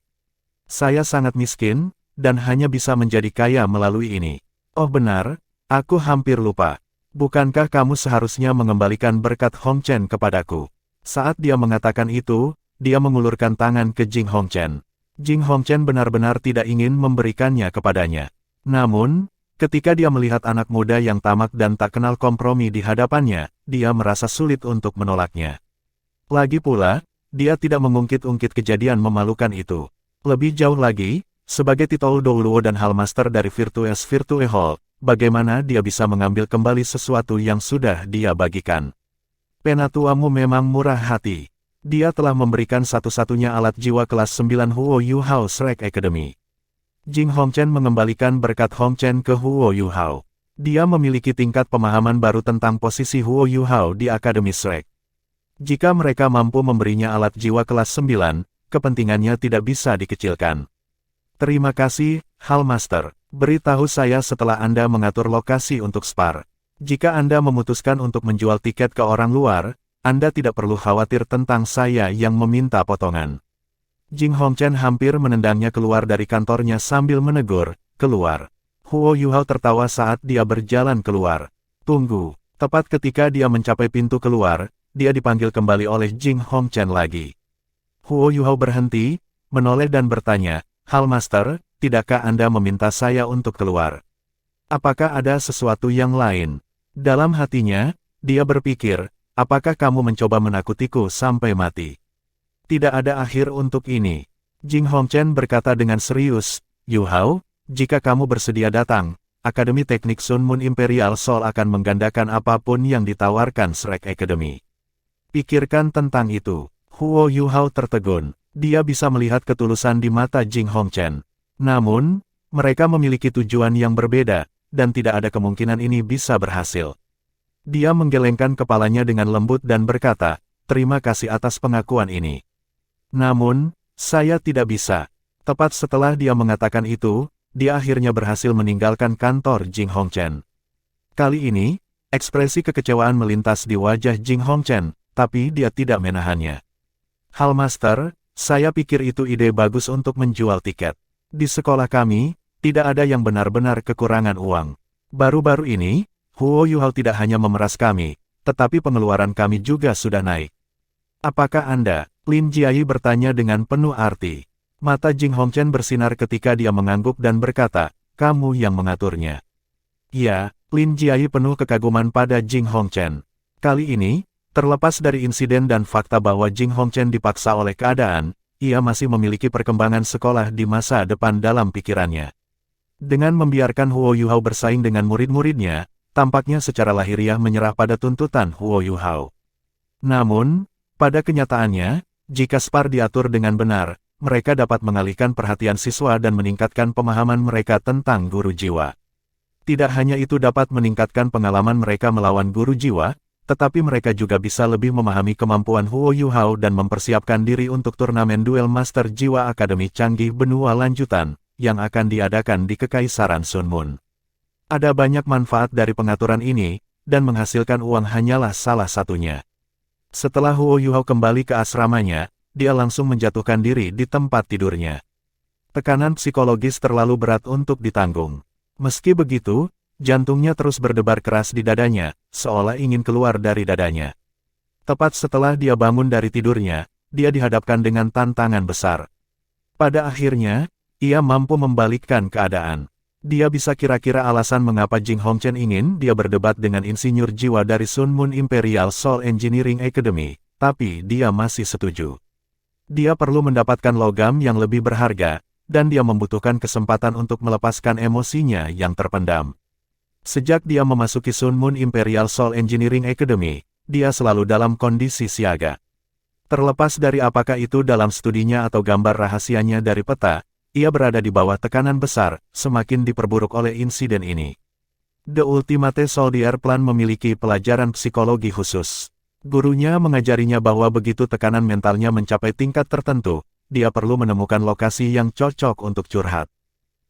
Saya sangat miskin, dan hanya bisa menjadi kaya melalui ini. Oh benar, aku hampir lupa. Bukankah kamu seharusnya mengembalikan berkat Hongchen kepadaku? Saat dia mengatakan itu, dia mengulurkan tangan ke Jing Hongchen. Jing Hongchen benar-benar tidak ingin memberikannya kepadanya. Namun, ketika dia melihat anak muda yang tamak dan tak kenal kompromi di hadapannya, dia merasa sulit untuk menolaknya. Lagi pula, dia tidak mengungkit-ungkit kejadian memalukan itu. Lebih jauh lagi, sebagai titel Douluo dan Hallmaster dari Virtues Virtue Hall, bagaimana dia bisa mengambil kembali sesuatu yang sudah dia bagikan? Penatuamu memang murah hati. Dia telah memberikan satu-satunya alat jiwa kelas 9 Huo Yuhao Shrek Academy. Jing Hongchen mengembalikan berkat Hongchen ke Huo Yuhao. Dia memiliki tingkat pemahaman baru tentang posisi Huo Yuhao di Akademi Shrek. Jika mereka mampu memberinya alat jiwa kelas 9, kepentingannya tidak bisa dikecilkan. Terima kasih, Hallmaster. Beritahu saya setelah Anda mengatur lokasi untuk spar. Jika Anda memutuskan untuk menjual tiket ke orang luar, Anda tidak perlu khawatir tentang saya yang meminta potongan. Jing Hongchen hampir menendangnya keluar dari kantornya sambil menegur, keluar. Huo Yuhao tertawa saat dia berjalan keluar. Tunggu, tepat ketika dia mencapai pintu keluar, dia dipanggil kembali oleh Jing Hongchen lagi. Huo Yuhao berhenti, menoleh dan bertanya, Hallmaster, tidakkah Anda meminta saya untuk keluar? Apakah ada sesuatu yang lain? Dalam hatinya, dia berpikir, apakah kamu mencoba menakutiku sampai mati? Tidak ada akhir untuk ini. Jing Hongchen berkata dengan serius, Yuhao, jika kamu bersedia datang, Akademi Teknik Sun Moon Imperial Soul akan menggandakan apapun yang ditawarkan Shrek Academy. Pikirkan tentang itu. Huo Yuhao tertegun. Dia bisa melihat ketulusan di mata Jing Hongchen. Namun, mereka memiliki tujuan yang berbeda, dan tidak ada kemungkinan ini bisa berhasil. Dia menggelengkan kepalanya dengan lembut dan berkata, terima kasih atas pengakuan ini. Namun, saya tidak bisa. Tepat setelah dia mengatakan itu, dia akhirnya berhasil meninggalkan kantor Jing Hongchen. Kali ini, ekspresi kekecewaan melintas di wajah Jing Hongchen, tapi dia tidak menahannya. Hal Master, saya pikir itu ide bagus untuk menjual tiket. Di sekolah kami, tidak ada yang benar-benar kekurangan uang. Baru-baru ini, Huo Yuhao tidak hanya memeras kami, tetapi pengeluaran kami juga sudah naik. Apakah Anda? Lin Jiayi bertanya dengan penuh arti. Mata Jing Hongchen bersinar ketika dia mengangguk dan berkata, kamu yang mengaturnya. Ya, Lin Jiayi penuh kekaguman pada Jing Hongchen. Kali ini, terlepas dari insiden dan fakta bahwa Jing Hongchen dipaksa oleh keadaan, ia masih memiliki perkembangan sekolah di masa depan dalam pikirannya. Dengan membiarkan Huo Yuhao bersaing dengan murid-muridnya, tampaknya secara lahiriah menyerah pada tuntutan Huo Yuhao. Namun, pada kenyataannya, jika SPAR diatur dengan benar, mereka dapat mengalihkan perhatian siswa dan meningkatkan pemahaman mereka tentang guru jiwa. Tidak hanya itu dapat meningkatkan pengalaman mereka melawan guru jiwa, tetapi mereka juga bisa lebih memahami kemampuan Huo Yuhao dan mempersiapkan diri untuk turnamen duel Master Jiwa Akademi Canggih Benua Lanjutan, yang akan diadakan di Kekaisaran Sun Moon. Ada banyak manfaat dari pengaturan ini, dan menghasilkan uang hanyalah salah satunya. Setelah Huo Yuhao kembali ke asramanya, dia langsung menjatuhkan diri di tempat tidurnya. Tekanan psikologis terlalu berat untuk ditanggung. Meski begitu, jantungnya terus berdebar keras di dadanya, seolah ingin keluar dari dadanya. Tepat setelah dia bangun dari tidurnya, dia dihadapkan dengan tantangan besar. Pada akhirnya, ia mampu membalikkan keadaan. Dia bisa kira-kira alasan mengapa Jing Hongchen ingin dia berdebat dengan insinyur jiwa dari Sun Moon Imperial Soul Engineering Academy, tapi dia masih setuju. Dia perlu mendapatkan logam yang lebih berharga, dan dia membutuhkan kesempatan untuk melepaskan emosinya yang terpendam. Sejak dia memasuki Sun Moon Imperial Soul Engineering Academy, dia selalu dalam kondisi siaga. Terlepas dari apakah itu dalam studinya atau gambar rahasianya dari peta, ia berada di bawah tekanan besar, semakin diperburuk oleh insiden ini. The Ultimate Soldier Plan memiliki pelajaran psikologi khusus. Gurunya mengajarinya bahwa begitu tekanan mentalnya mencapai tingkat tertentu, dia perlu menemukan lokasi yang cocok untuk curhat.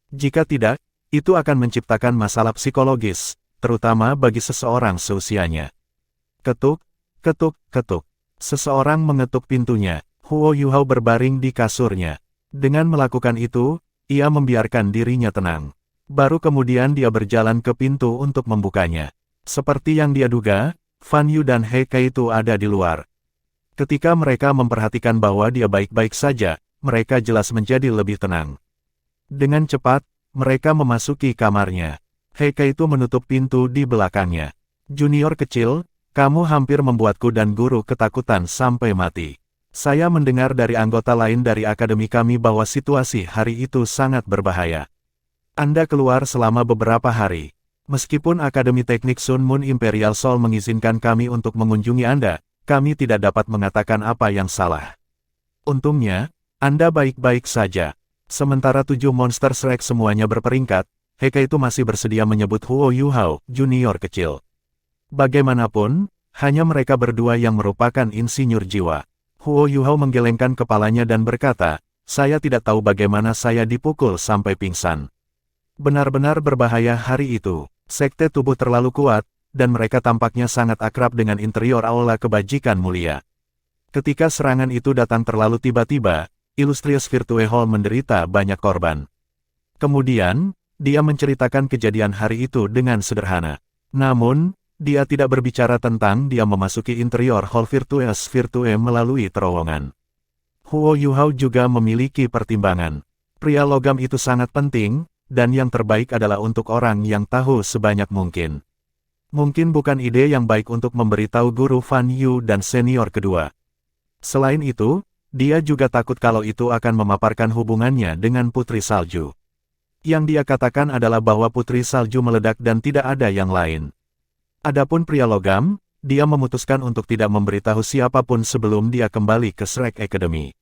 Jika tidak, itu akan menciptakan masalah psikologis, terutama bagi seseorang seusianya. Ketuk, ketuk, ketuk. Seseorang mengetuk pintunya. Huo Yuhao berbaring di kasurnya. Dengan melakukan itu, ia membiarkan dirinya tenang. Baru kemudian dia berjalan ke pintu untuk membukanya. Seperti yang dia duga, Fan Yu dan He Kaitu ada di luar. Ketika mereka memperhatikan bahwa dia baik-baik saja, mereka jelas menjadi lebih tenang. Dengan cepat, mereka memasuki kamarnya. He Kaitu menutup pintu di belakangnya. Junior kecil, kamu hampir membuatku dan guru ketakutan sampai mati. Saya mendengar dari anggota lain dari akademi kami bahwa situasi hari itu sangat berbahaya. Anda keluar selama beberapa hari. Meskipun Akademi Teknik Sun Moon Imperial Soul mengizinkan kami untuk mengunjungi Anda, kami tidak dapat mengatakan apa yang salah. Untungnya, Anda baik-baik saja. Sementara 7 monster Shrek semuanya berperingkat, He Kaitu masih bersedia menyebut Huo Yuhao, junior kecil. Bagaimanapun, hanya mereka berdua yang merupakan insinyur jiwa. Huo Yuhao menggelengkan kepalanya dan berkata, saya tidak tahu bagaimana saya dipukul sampai pingsan. Benar-benar berbahaya hari itu. Sekte tubuh terlalu kuat, dan mereka tampaknya sangat akrab dengan interior aula kebajikan mulia. Ketika serangan itu datang terlalu tiba-tiba, Illustrious Virtue Hall menderita banyak korban. Kemudian, dia menceritakan kejadian hari itu dengan sederhana. Namun, dia tidak berbicara tentang dia memasuki interior Hall Virtuous Virtue melalui terowongan. Huo Yuhao juga memiliki pertimbangan. Pria logam itu sangat penting, dan yang terbaik adalah untuk orang yang tahu sebanyak mungkin. Mungkin bukan ide yang baik untuk memberitahu guru Fan Yu dan senior kedua. Selain itu, dia juga takut kalau itu akan memaparkan hubungannya dengan Putri Salju. Yang dia katakan adalah bahwa Putri Salju meledak dan tidak ada yang lain. Adapun pria logam, dia memutuskan untuk tidak memberitahu siapapun sebelum dia kembali ke Shrek Academy.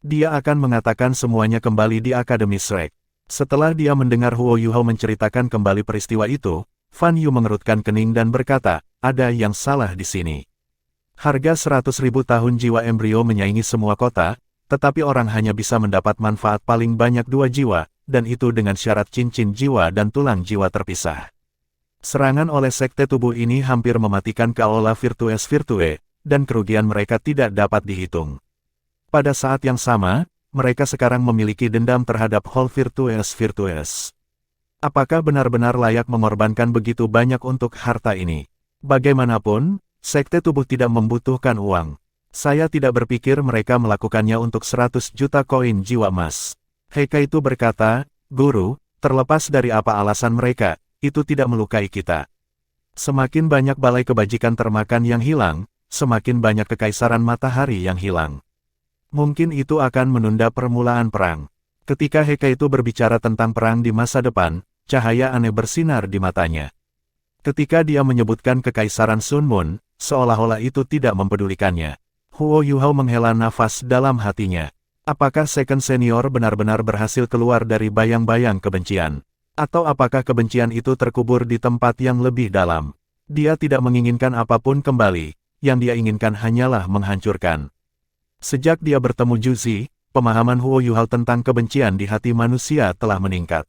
Dia akan mengatakan semuanya kembali di Akademi Shrek. Setelah dia mendengar Huo Yuhao menceritakan kembali peristiwa itu, Fan Yu mengerutkan kening dan berkata, ada yang salah di sini. Harga 100.000 tahun jiwa embrio menyaingi semua kota, tetapi orang hanya bisa mendapat manfaat paling banyak 2 jiwa, dan itu dengan syarat cincin jiwa dan tulang jiwa terpisah. Serangan oleh sekte tubuh ini hampir mematikan Kaola Virtues Virtue, dan kerugian mereka tidak dapat dihitung. Pada saat yang sama, mereka sekarang memiliki dendam terhadap Hall Virtues Virtues. Apakah benar-benar layak mengorbankan begitu banyak untuk harta ini? Bagaimanapun, sekte tubuh tidak membutuhkan uang. Saya tidak berpikir mereka melakukannya untuk 100 juta koin jiwa emas. Heika itu berkata, Guru, terlepas dari apa alasan mereka, itu tidak melukai kita. Semakin banyak balai kebajikan termakan yang hilang, semakin banyak kekaisaran matahari yang hilang. Mungkin itu akan menunda permulaan perang. Ketika Heika itu berbicara tentang perang di masa depan, cahaya aneh bersinar di matanya. Ketika dia menyebutkan kekaisaran Sun Moon, seolah-olah itu tidak mempedulikannya. Huo Yuhao menghela nafas dalam hatinya. Apakah Second Senior benar-benar berhasil keluar dari bayang-bayang kebencian? Atau apakah kebencian itu terkubur di tempat yang lebih dalam? Dia tidak menginginkan apapun kembali, yang dia inginkan hanyalah menghancurkan. Sejak dia bertemu Juzi, pemahaman Huo Yuhao tentang kebencian di hati manusia telah meningkat.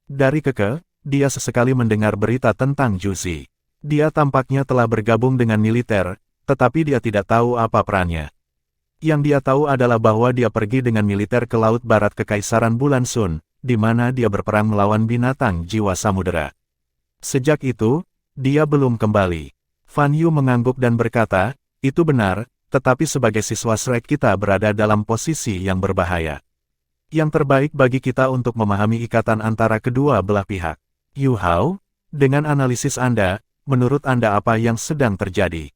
Dari Keke, dia sesekali mendengar berita tentang Juzi. Dia tampaknya telah bergabung dengan militer, tetapi dia tidak tahu apa perannya. Yang dia tahu adalah bahwa dia pergi dengan militer ke laut barat Kekaisaran Bulan Sun, di mana dia berperang melawan binatang jiwa samudera. Sejak itu, dia belum kembali. Fan Yu mengangguk dan berkata, itu benar, tetapi sebagai siswa Shrek kita berada dalam posisi yang berbahaya. Yang terbaik bagi kita untuk memahami ikatan antara kedua belah pihak. Yu Hao, dengan analisis Anda, menurut Anda apa yang sedang terjadi?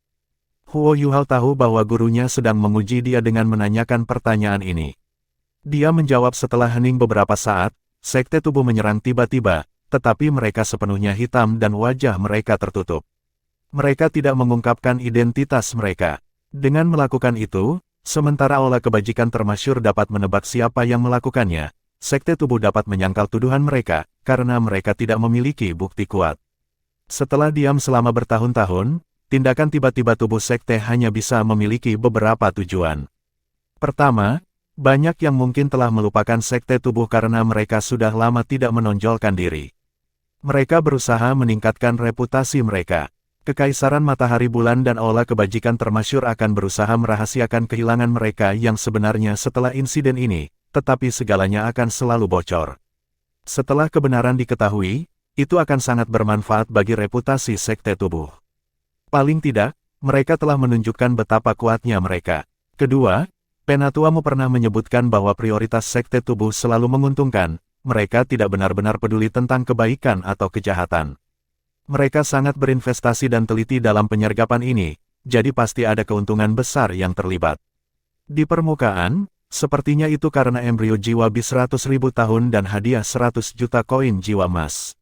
Huo Yuhao tahu bahwa gurunya sedang menguji dia dengan menanyakan pertanyaan ini. Dia menjawab setelah hening beberapa saat, sekte tubuh menyerang tiba-tiba, tetapi mereka sepenuhnya hitam dan wajah mereka tertutup. Mereka tidak mengungkapkan identitas mereka. Dengan melakukan itu, sementara olah kebajikan termasyhur dapat menebak siapa yang melakukannya, sekte tubuh dapat menyangkal tuduhan mereka, karena mereka tidak memiliki bukti kuat. Setelah diam selama bertahun-tahun, tindakan tiba-tiba tubuh sekte hanya bisa memiliki beberapa tujuan. Pertama, banyak yang mungkin telah melupakan sekte tubuh karena mereka sudah lama tidak menonjolkan diri. Mereka berusaha meningkatkan reputasi mereka. Kekaisaran Matahari Bulan dan Aula Kebajikan termasyhur akan berusaha merahasiakan kehilangan mereka yang sebenarnya setelah insiden ini, tetapi segalanya akan selalu bocor. Setelah kebenaran diketahui, itu akan sangat bermanfaat bagi reputasi sekte tubuh. Paling tidak, mereka telah menunjukkan betapa kuatnya mereka. Kedua, Penatuamu pernah menyebutkan bahwa prioritas sekte tubuh selalu menguntungkan, mereka tidak benar-benar peduli tentang kebaikan atau kejahatan. Mereka sangat berinvestasi dan teliti dalam penyergapan ini, jadi pasti ada keuntungan besar yang terlibat. Di permukaan, sepertinya itu karena embrio jiwa bis 100.000 tahun dan hadiah 100 juta koin jiwa emas.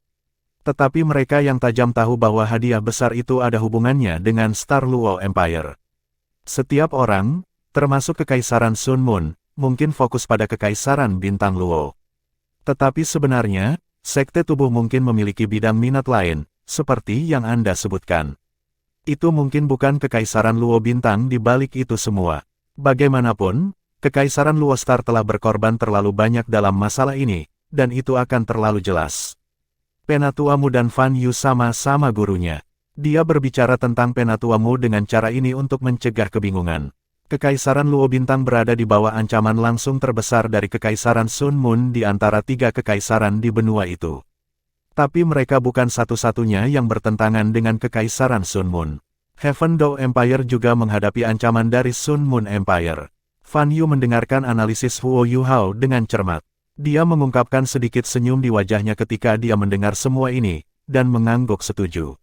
Tetapi mereka yang tajam tahu bahwa hadiah besar itu ada hubungannya dengan Star Luo Empire. Setiap orang, termasuk Kekaisaran Sun Moon, mungkin fokus pada Kekaisaran Bintang Luo. Tetapi sebenarnya, sekte tubuh mungkin memiliki bidang minat lain, seperti yang Anda sebutkan. Itu mungkin bukan Kekaisaran Luo Bintang di balik itu semua. Bagaimanapun, Kekaisaran Luo Star telah berkorban terlalu banyak dalam masalah ini, dan itu akan terlalu jelas. Penatuamu dan Fan Yu sama-sama gurunya. Dia berbicara tentang penatuamu dengan cara ini untuk mencegah kebingungan. Kekaisaran Luo Bintang berada di bawah ancaman langsung terbesar dari Kekaisaran Sun Moon di antara 3 kekaisaran di benua itu. Tapi mereka bukan satu-satunya yang bertentangan dengan Kekaisaran Sun Moon. Heaven Dao Empire juga menghadapi ancaman dari Sun Moon Empire. Fan Yu mendengarkan analisis Huo Yuhao dengan cermat. Dia mengungkapkan sedikit senyum di wajahnya ketika dia mendengar semua ini, dan mengangguk setuju.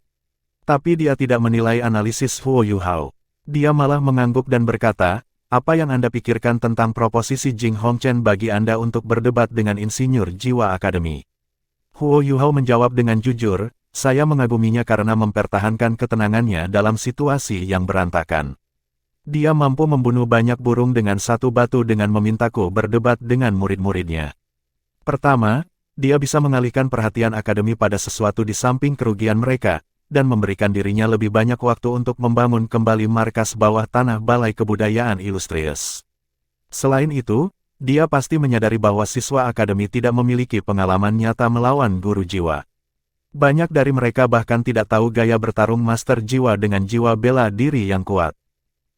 Tapi dia tidak menilai analisis Huo Yuhao. Dia malah mengangguk dan berkata, apa yang Anda pikirkan tentang proposisi Jing Hongchen bagi Anda untuk berdebat dengan insinyur jiwa akademi? Huo Yuhao menjawab dengan jujur, saya mengaguminya karena mempertahankan ketenangannya dalam situasi yang berantakan. Dia mampu membunuh banyak burung dengan satu batu dengan memintaku berdebat dengan murid-muridnya. Pertama, dia bisa mengalihkan perhatian akademi pada sesuatu di samping kerugian mereka, dan memberikan dirinya lebih banyak waktu untuk membangun kembali markas bawah tanah Balai Kebudayaan Illustrious. Selain itu, dia pasti menyadari bahwa siswa akademi tidak memiliki pengalaman nyata melawan guru jiwa. Banyak dari mereka bahkan tidak tahu gaya bertarung master jiwa dengan jiwa bela diri yang kuat.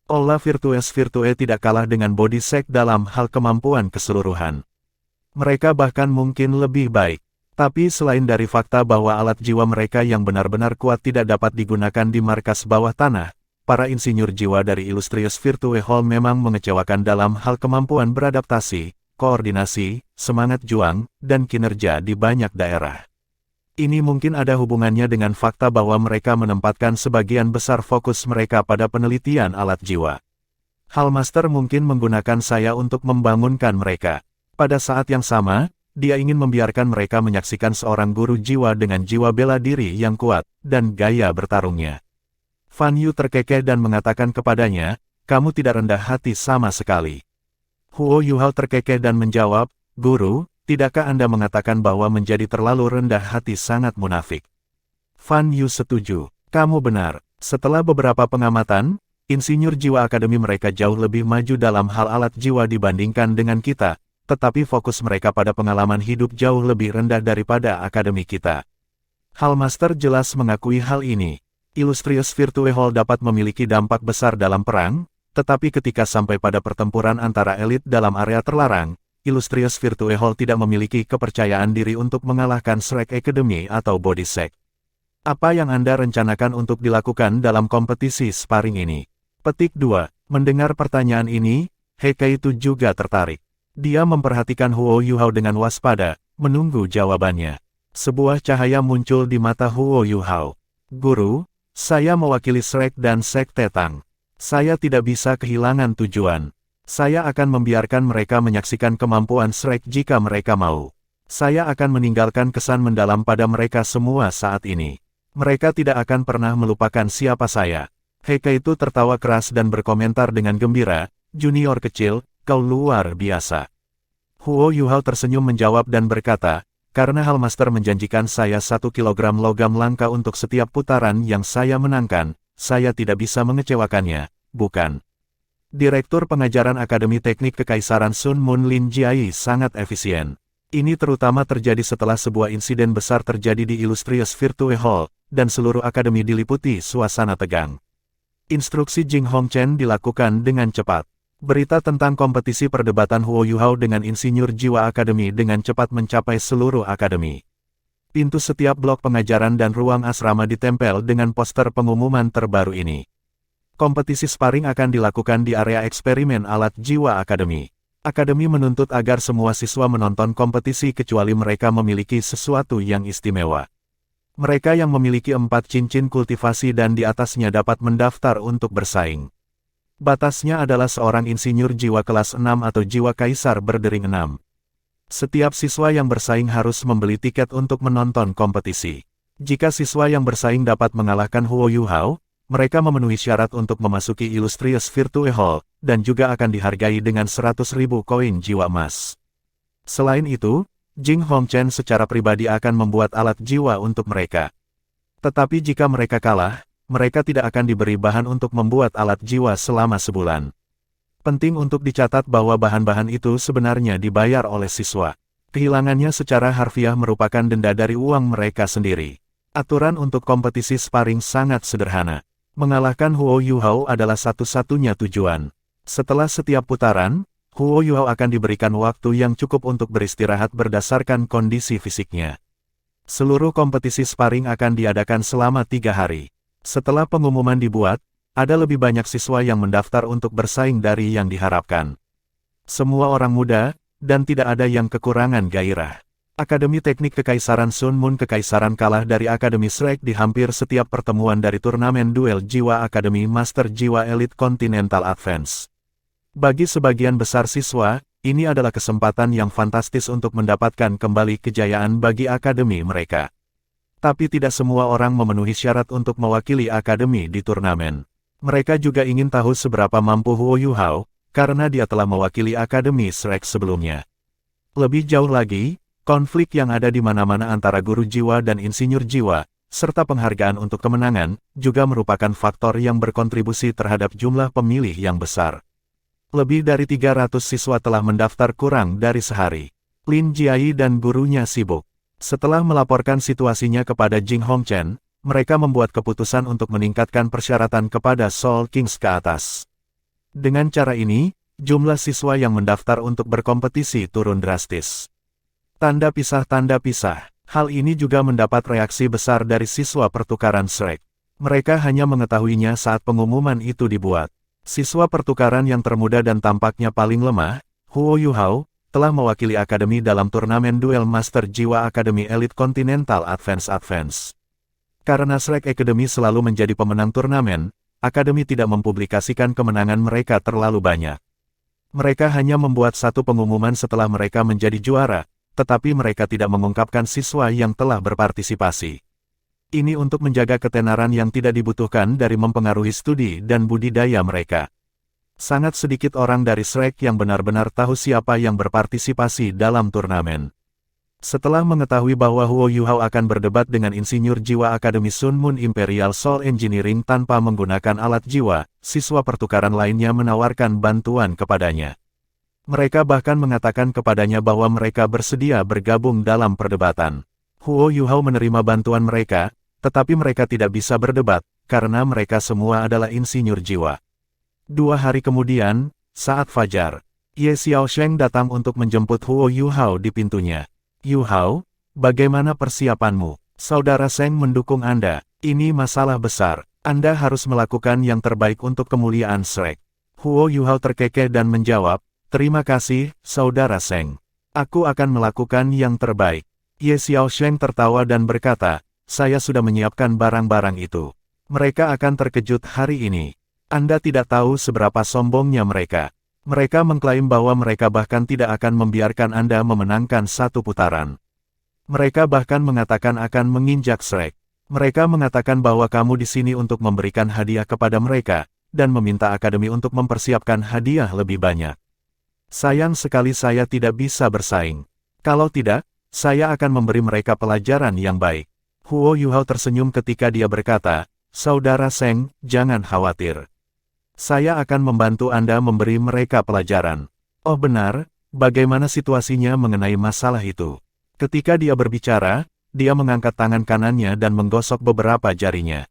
Aula Virtues Virtue tidak kalah dengan Body Sect dalam hal kemampuan keseluruhan. Mereka bahkan mungkin lebih baik. Tapi selain dari fakta bahwa alat jiwa mereka yang benar-benar kuat tidak dapat digunakan di markas bawah tanah, para insinyur jiwa dari Illustrious Virtue Hall memang mengecewakan dalam hal kemampuan beradaptasi, koordinasi, semangat juang, dan kinerja di banyak daerah. Ini mungkin ada hubungannya dengan fakta bahwa mereka menempatkan sebagian besar fokus mereka pada penelitian alat jiwa. Hallmaster mungkin menggunakan saya untuk membangunkan mereka. Pada saat yang sama, dia ingin membiarkan mereka menyaksikan seorang guru jiwa dengan jiwa bela diri yang kuat, dan gaya bertarungnya. Fan Yu terkekeh dan mengatakan kepadanya, kamu tidak rendah hati sama sekali. Huo Yuhao terkekeh dan menjawab, Guru, tidakkah Anda mengatakan bahwa menjadi terlalu rendah hati sangat munafik? Fan Yu setuju. Kamu benar. Setelah beberapa pengamatan, insinyur jiwa akademi mereka jauh lebih maju dalam hal alat jiwa dibandingkan dengan kita, tetapi fokus mereka pada pengalaman hidup jauh lebih rendah daripada akademi kita. Hallmaster jelas mengakui hal ini. Illustrious Virtue Hall dapat memiliki dampak besar dalam perang, tetapi ketika sampai pada pertempuran antara elit dalam area terlarang, Illustrious Virtue Hall tidak memiliki kepercayaan diri untuk mengalahkan Shrek Academy atau Body Sect. Apa yang Anda rencanakan untuk dilakukan dalam kompetisi sparring ini? Petik 2. Mendengar pertanyaan ini, Heikaitu juga tertarik. Dia memperhatikan Huo Yuhao dengan waspada, menunggu jawabannya. Sebuah cahaya muncul di mata Huo Yuhao. Guru, saya mewakili Shrek dan Sekte Tang. Saya tidak bisa kehilangan tujuan. Saya akan membiarkan mereka menyaksikan kemampuan Shrek jika mereka mau. Saya akan meninggalkan kesan mendalam pada mereka semua saat ini. Mereka tidak akan pernah melupakan siapa saya. Heikaitu tertawa keras dan berkomentar dengan gembira, junior kecil, kau luar biasa. Huo Yuhao tersenyum menjawab dan berkata, karena Hallmaster menjanjikan saya 1 kilogram logam langka untuk setiap putaran yang saya menangkan, saya tidak bisa mengecewakannya, bukan? Direktur Pengajaran Akademi Teknik Kekaisaran Sun Moon Lin Jiai sangat efisien. Ini terutama terjadi setelah sebuah insiden besar terjadi di Illustrious Virtue Hall, dan seluruh akademi diliputi suasana tegang. Instruksi Jing Hongchen dilakukan dengan cepat. Berita tentang kompetisi perdebatan Huo Yuhao dengan insinyur jiwa akademi dengan cepat mencapai seluruh akademi. Pintu setiap blok pengajaran dan ruang asrama ditempel dengan poster pengumuman terbaru ini. Kompetisi sparring akan dilakukan di area eksperimen alat jiwa akademi. Akademi menuntut agar semua siswa menonton kompetisi kecuali mereka memiliki sesuatu yang istimewa. Mereka yang memiliki 4 cincin kultivasi dan di atasnya dapat mendaftar untuk bersaing. Batasnya adalah seorang insinyur jiwa kelas 6 atau jiwa kaisar berdering 6. Setiap siswa yang bersaing harus membeli tiket untuk menonton kompetisi. Jika siswa yang bersaing dapat mengalahkan Huo Yuhao, mereka memenuhi syarat untuk memasuki Illustrious Virtue Hall, dan juga akan dihargai dengan 100.000 koin jiwa emas. Selain itu, Jing Hongchen secara pribadi akan membuat alat jiwa untuk mereka. Tetapi jika mereka kalah, mereka tidak akan diberi bahan untuk membuat alat jiwa selama sebulan. Penting untuk dicatat bahwa bahan-bahan itu sebenarnya dibayar oleh siswa. Kehilangannya secara harfiah merupakan denda dari uang mereka sendiri. Aturan untuk kompetisi sparring sangat sederhana. Mengalahkan Huo Yuhao adalah satu-satunya tujuan. Setelah setiap putaran, Huo Yuhao akan diberikan waktu yang cukup untuk beristirahat berdasarkan kondisi fisiknya. Seluruh kompetisi sparring akan diadakan selama 3 hari. Setelah pengumuman dibuat, ada lebih banyak siswa yang mendaftar untuk bersaing dari yang diharapkan. Semua orang muda, dan tidak ada yang kekurangan gairah. Akademi Teknik Kekaisaran Sun Moon Kekaisaran kalah dari Akademi Shrek di hampir setiap pertemuan dari turnamen duel jiwa Akademi Master Jiwa Elite Continental Advance. Bagi sebagian besar siswa, ini adalah kesempatan yang fantastis untuk mendapatkan kembali kejayaan bagi akademi mereka. Tapi tidak semua orang memenuhi syarat untuk mewakili akademi di turnamen. Mereka juga ingin tahu seberapa mampu Huo Yuhao, karena dia telah mewakili Akademi Shrek sebelumnya. Lebih jauh lagi, konflik yang ada di mana-mana antara guru jiwa dan insinyur jiwa, serta penghargaan untuk kemenangan, juga merupakan faktor yang berkontribusi terhadap jumlah pemilih yang besar. Lebih dari 300 siswa telah mendaftar kurang dari sehari. Lin Jiayi dan gurunya sibuk. Setelah melaporkan situasinya kepada Jing Hongchen, mereka membuat keputusan untuk meningkatkan persyaratan kepada Soul Kings ke atas. Dengan cara ini, jumlah siswa yang mendaftar untuk berkompetisi turun drastis. Tanda pisah. Hal ini juga mendapat reaksi besar dari siswa pertukaran Shrek. Mereka hanya mengetahuinya saat pengumuman itu dibuat. Siswa pertukaran yang termuda dan tampaknya paling lemah, Huo Yuhao, telah mewakili akademi dalam turnamen duel Master Jiwa Akademi Elite Continental Advance. Karena Shrek Academy selalu menjadi pemenang turnamen, akademi tidak mempublikasikan kemenangan mereka terlalu banyak. Mereka hanya membuat satu pengumuman setelah mereka menjadi juara, tetapi mereka tidak mengungkapkan siswa yang telah berpartisipasi. Ini untuk menjaga ketenaran yang tidak dibutuhkan dari mempengaruhi studi dan budidaya mereka. Sangat sedikit orang dari Shrek yang benar-benar tahu siapa yang berpartisipasi dalam turnamen. Setelah mengetahui bahwa Huo Yuhao akan berdebat dengan insinyur jiwa Akademi Sun Moon Imperial Soul Engineering tanpa menggunakan alat jiwa, siswa pertukaran lainnya menawarkan bantuan kepadanya. Mereka bahkan mengatakan kepadanya bahwa mereka bersedia bergabung dalam perdebatan. Huo Yuhao menerima bantuan mereka, tetapi mereka tidak bisa berdebat, karena mereka semua adalah insinyur jiwa. 2 hari kemudian, saat fajar, Ye Xiaosheng datang untuk menjemput Huo Yuhao di pintunya. Yuhao, bagaimana persiapanmu? Saudara Sheng mendukung Anda. Ini masalah besar. Anda harus melakukan yang terbaik untuk kemuliaan Shrek. Huo Yuhao terkekeh dan menjawab, terima kasih, Saudara Sheng. Aku akan melakukan yang terbaik. Ye Xiaosheng tertawa dan berkata, saya sudah menyiapkan barang-barang itu. Mereka akan terkejut hari ini. Anda tidak tahu seberapa sombongnya mereka. Mereka mengklaim bahwa mereka bahkan tidak akan membiarkan Anda memenangkan satu putaran. Mereka bahkan mengatakan akan menginjak Shrek. Mereka mengatakan bahwa kamu di sini untuk memberikan hadiah kepada mereka, dan meminta akademi untuk mempersiapkan hadiah lebih banyak. Sayang sekali saya tidak bisa bersaing. Kalau tidak, saya akan memberi mereka pelajaran yang baik. Huo Yuhao tersenyum ketika dia berkata, Saudara Sheng, jangan khawatir. Saya akan membantu Anda memberi mereka pelajaran. Oh benar, bagaimana situasinya mengenai masalah itu? Ketika dia berbicara, dia mengangkat tangan kanannya dan menggosok beberapa jarinya.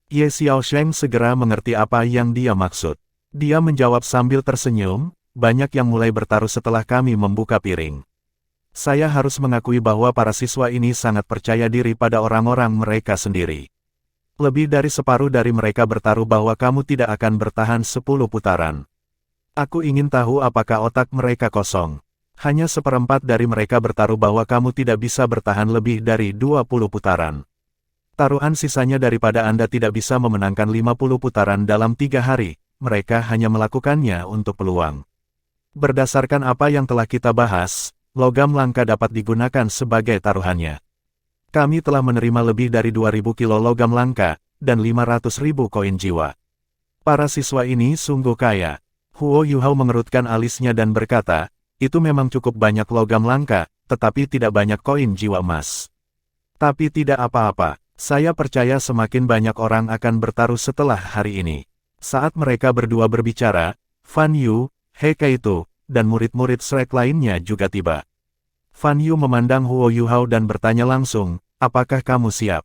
Ye Xiaosheng segera mengerti apa yang dia maksud. Dia menjawab sambil tersenyum, banyak yang mulai bertaruh setelah kami membuka piring. Saya harus mengakui bahwa para siswa ini sangat percaya diri pada orang-orang mereka sendiri. Lebih dari separuh dari mereka bertaruh bahwa kamu tidak akan bertahan 10 putaran. Aku ingin tahu apakah otak mereka kosong. Hanya 1/4 dari mereka bertaruh bahwa kamu tidak bisa bertahan lebih dari 20 putaran. Taruhan sisanya daripada Anda tidak bisa memenangkan 50 putaran dalam 3 hari, mereka hanya melakukannya untuk peluang. Berdasarkan apa yang telah kita bahas, logam langka dapat digunakan sebagai taruhannya. Kami telah menerima lebih dari 2.000 kilo logam langka, dan 500.000 koin jiwa. Para siswa ini sungguh kaya. Huo Yuhao mengerutkan alisnya dan berkata, itu memang cukup banyak logam langka, tetapi tidak banyak koin jiwa emas. Tapi tidak apa-apa, saya percaya semakin banyak orang akan bertaruh setelah hari ini. Saat mereka berdua berbicara, Fan Yu, He Kaito, dan murid-murid Shrek lainnya juga tiba. Fan Yu memandang Huo Yuhao dan bertanya langsung, apakah kamu siap?